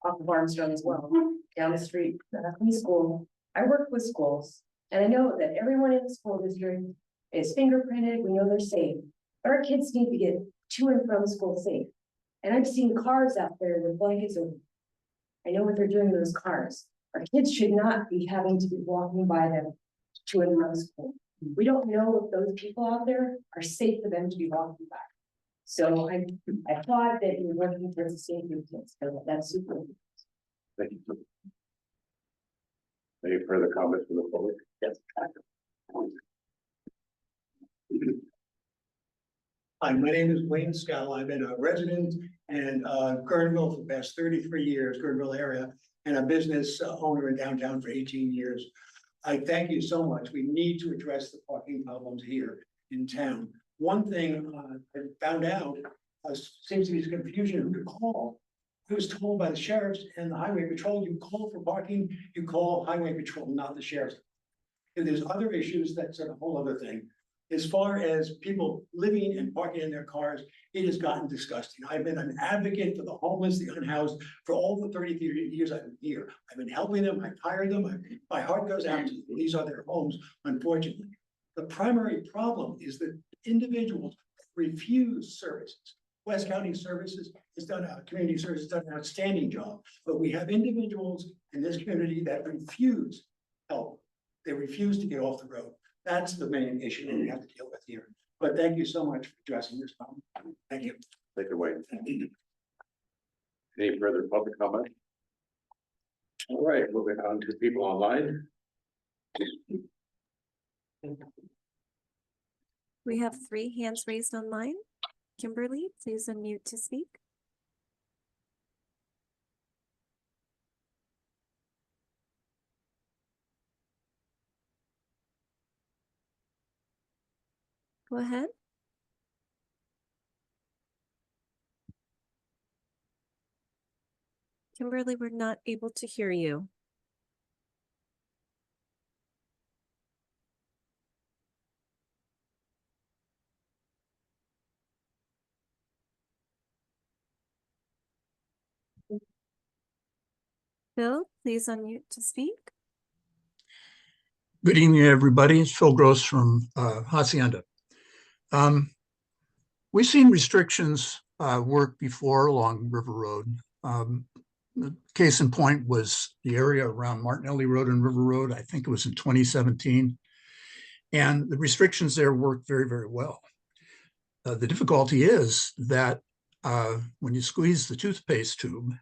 Speaker 16: off of Armstrong as well, down the street from the school. I work with schools, and I know that everyone in the school district is fingerprinted. We know they're safe, but our kids need to get to and from school safe. And I've seen cars out there with blankets over. I know what they're doing to those cars. Our kids should not be having to be walking by them to and from school. We don't know if those people out there are safe for them to be walking by. So I applaud that you're working towards the safety of kids. So that's super.
Speaker 2: Thank you. Any further comments from the public? Yes.
Speaker 17: Hi, my name is Wayne Scott. I've been a resident in Gurnville for the past 33 years, Gurnville area, and a business owner in downtown for 18 years. I thank you so much. We need to address the parking problems here in town. One thing I found out, seems to be some confusion who to call. I was told by the sheriffs and the highway patrol, you call for parking, you call highway patrol, not the sheriff's. And there's other issues, that's a whole other thing. As far as people living and parking in their cars, it has gotten disgusting. I've been an advocate for the homeless, the unhoused, for all the 33 years I've been here. I've been helping them, I've hired them, my heart goes out to them. These are their homes, unfortunately. The primary problem is that individuals refuse services. West County Services has done, community services done an outstanding job, but we have individuals in this community that refuse help. They refuse to get off the road. That's the main issue that we have to deal with here. But thank you so much for addressing this problem. Thank you.
Speaker 2: Take it away. Any further public comment? All right, moving on to people online.
Speaker 18: We have 3 hands raised online. Kimberly, please unmute to speak. Go ahead. Kimberly, we're not able to hear you. Phil, please unmute to speak.
Speaker 19: Good evening, everybody. It's Phil Gross from Hacienda. We've seen restrictions work before along River Road. The case in point was the area around Martinelli Road and River Road. I think it was in 2017. And the restrictions there worked very, very well. The difficulty is that when you squeeze the toothpaste tube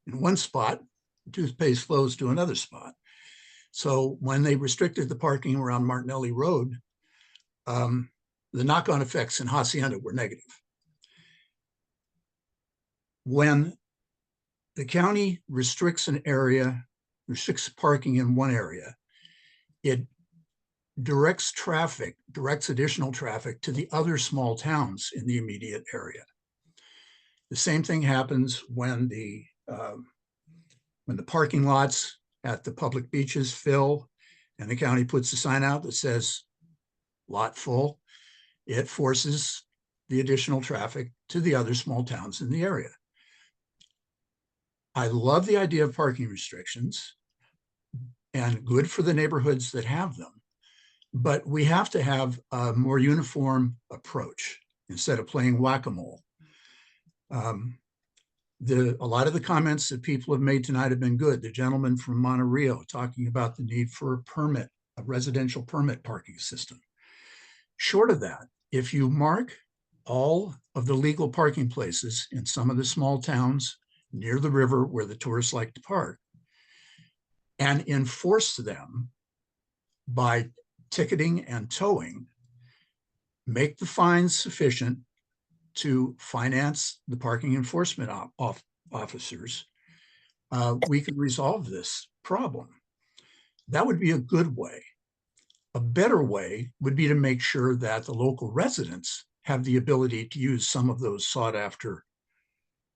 Speaker 19: in one spot, the toothpaste flows to another spot. So when they restricted the parking around Martinelli Road, the knock-on effects in Hacienda were negative. When the county restricts an area, restricts parking in one area, it directs additional traffic to the other small towns in the immediate area. The same thing happens when the parking lots at the public beaches fill and the county puts a sign out that says lot full. It forces the additional traffic to the other small towns in the area. I love the idea of parking restrictions and good for the neighborhoods that have them, but we have to have a more uniform approach instead of playing whack-a-mole. A lot of the comments that people have made tonight have been good. The gentleman from Monterey talking about the need for a permit, a residential permit parking system. Short of that, if you mark all of the legal parking places in some of the small towns near the river where the tourists like to park and enforce them by ticketing and towing, make the fines sufficient to finance the parking enforcement officers, we can resolve this problem. That would be a good way. A better way would be to make sure that the local residents have the ability to use some of those sought after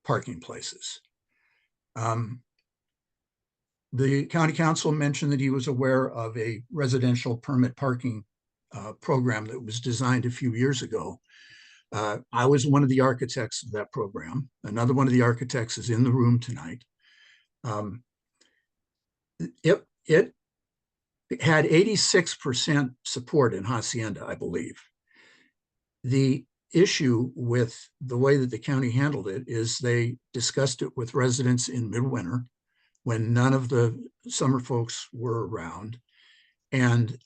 Speaker 19: parking places. The county council mentioned that he was aware of a residential permit parking program that was designed a few years ago. I was one of the architects of that program. Another one of the architects is in the room tonight. It had 86% support in Hacienda, I believe. The issue with the way that the county handled it is they discussed it with residents in midwinter when none of the summer folks were around and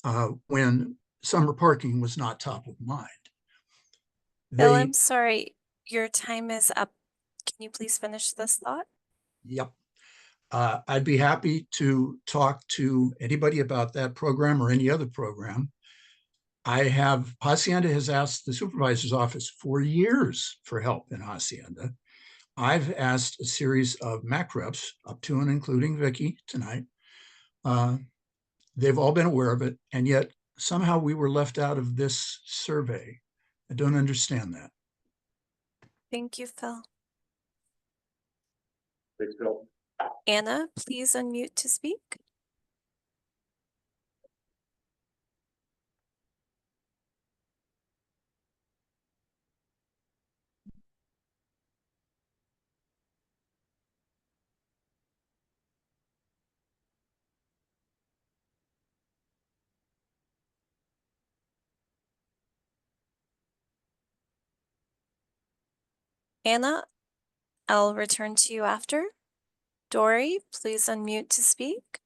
Speaker 19: when summer parking was not top of mind.
Speaker 18: Bill, I'm sorry, your time is up. Can you please finish this thought?
Speaker 19: Yep. I'd be happy to talk to anybody about that program or any other program. Hacienda has asked the supervisor's office for years for help in Hacienda. I've asked a series of MAC reps, up to and including Vicky tonight, they've all been aware of it, and yet somehow we were left out of this survey. I don't understand that.
Speaker 18: Thank you, Phil.
Speaker 2: Thanks, Bill.
Speaker 18: Anna, please unmute to speak. Anna, I'll return to you after. Dory, please unmute to speak.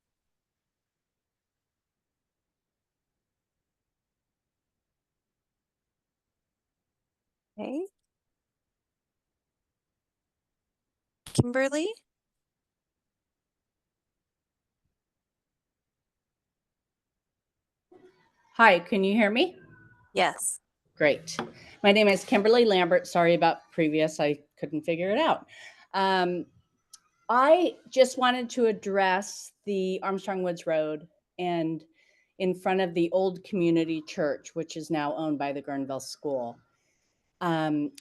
Speaker 18: Okay. Kimberly?
Speaker 20: Hi, can you hear me?
Speaker 18: Yes.
Speaker 20: Great. My name is Kimberly Lambert. Sorry about previous. I couldn't figure it out. I just wanted to address the Armstrong Woods Road and in front of the old community church, which is now owned by the Guerneville School.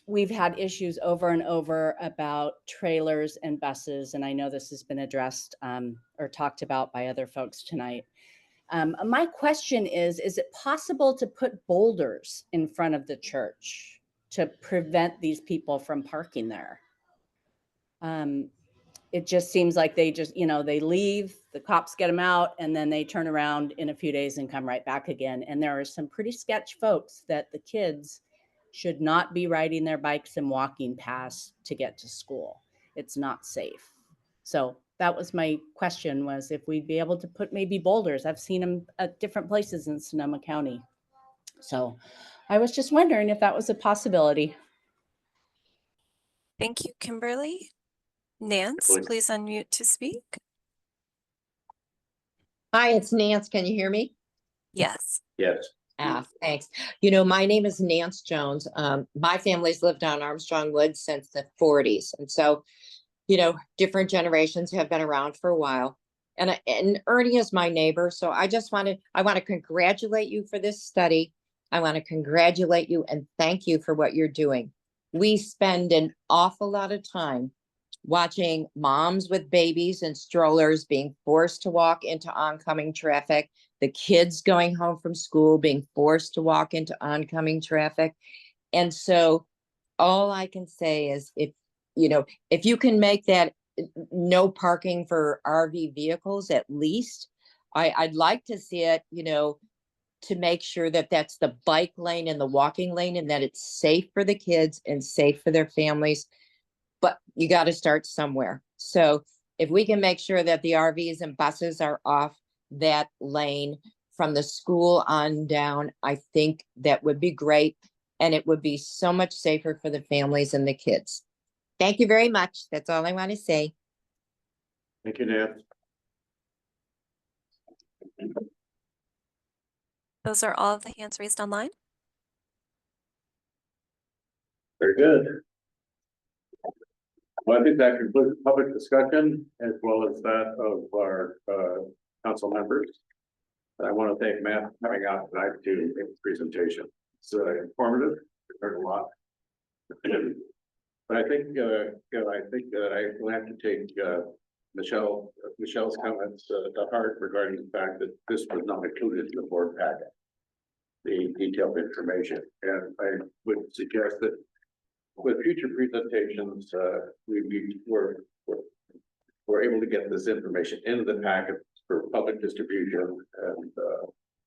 Speaker 20: We've had issues over and over about trailers and buses, and I know this has been addressed or talked about by other folks tonight. My question is it possible to put boulders in front of the church to prevent these people from parking there? It just seems like they just, they leave, the cops get them out, and then they turn around in a few days and come right back again. And there are some pretty sketch folks that the kids should not be riding their bikes and walking past to get to school. It's not safe. So that was my question, was if we'd be able to put maybe boulders. I've seen them at different places in Sonoma County. So I was just wondering if that was a possibility.
Speaker 18: Thank you, Kimberly. Nance, please unmute to speak.
Speaker 21: Hi, it's Nance. Can you hear me?
Speaker 18: Yes.
Speaker 2: Yes.
Speaker 21: Thanks. My name is Nance Jones. My family's lived on Armstrong Woods since the 40s. And so, different generations have been around for a while. And Ernie is my neighbor. So I want to congratulate you for this study. I want to congratulate you and thank you for what you're doing. We spend an awful lot of time watching moms with babies and strollers being forced to walk into oncoming traffic, the kids going home from school being forced to walk into oncoming traffic. And so all I can say is if you can make that no parking for RV vehicles, at least I'd like to see it, to make sure that that's the bike lane and the walking lane and that it's safe for the kids and safe for their families. But you got to start somewhere. So if we can make sure that the RVs and buses are off that lane from the school on down, I think that would be great. And it would be so much safer for the families and the kids. Thank you very much. That's all I want to say.
Speaker 2: Thank you, Nance.
Speaker 18: Those are all of the hands raised online.
Speaker 2: Very good. Well, I think that concludes public discussion as well as that of our council members. And I want to thank Matt for coming out tonight to make the presentation. It's informative. We heard a lot. But I think I will have to take Michelle's comments to heart regarding the fact that this was not included in the board packet, the detailed information. And I would suggest that with future presentations, we're able to get this information into the packet for public distribution and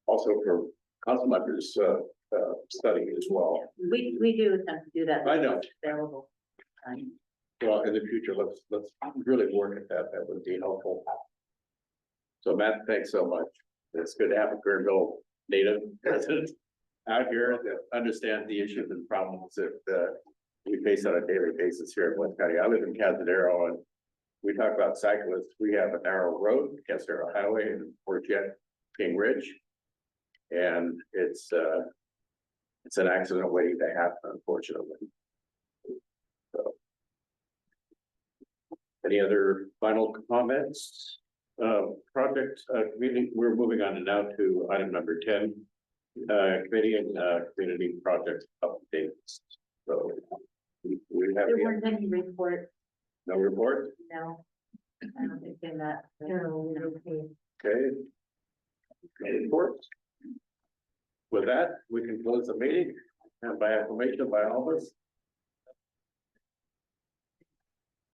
Speaker 2: also for council members study as well.
Speaker 11: We do attempt to do that.
Speaker 2: I know.
Speaker 11: Available.
Speaker 2: Well, in the future, let's really work at that. That would be helpful. So Matt, thanks so much. It's good to have a Guerneville native resident out here that understand the issues and problems that we face on a daily basis here in West County. I live in Cazadero, and we talk about cyclists. We have a narrow road, Cazadero Highway, and Forget King Ridge, and it's an accident waiting to happen, unfortunately. So, any other final comments? Project, community, we're moving on now to item number 10. Committee and, community project updates. So we have
Speaker 11: There weren't any report,
Speaker 2: no report.
Speaker 11: no. I don't think in that. No.
Speaker 2: Okay. No reports. With that, we can close the meeting and by acclamation by all of us.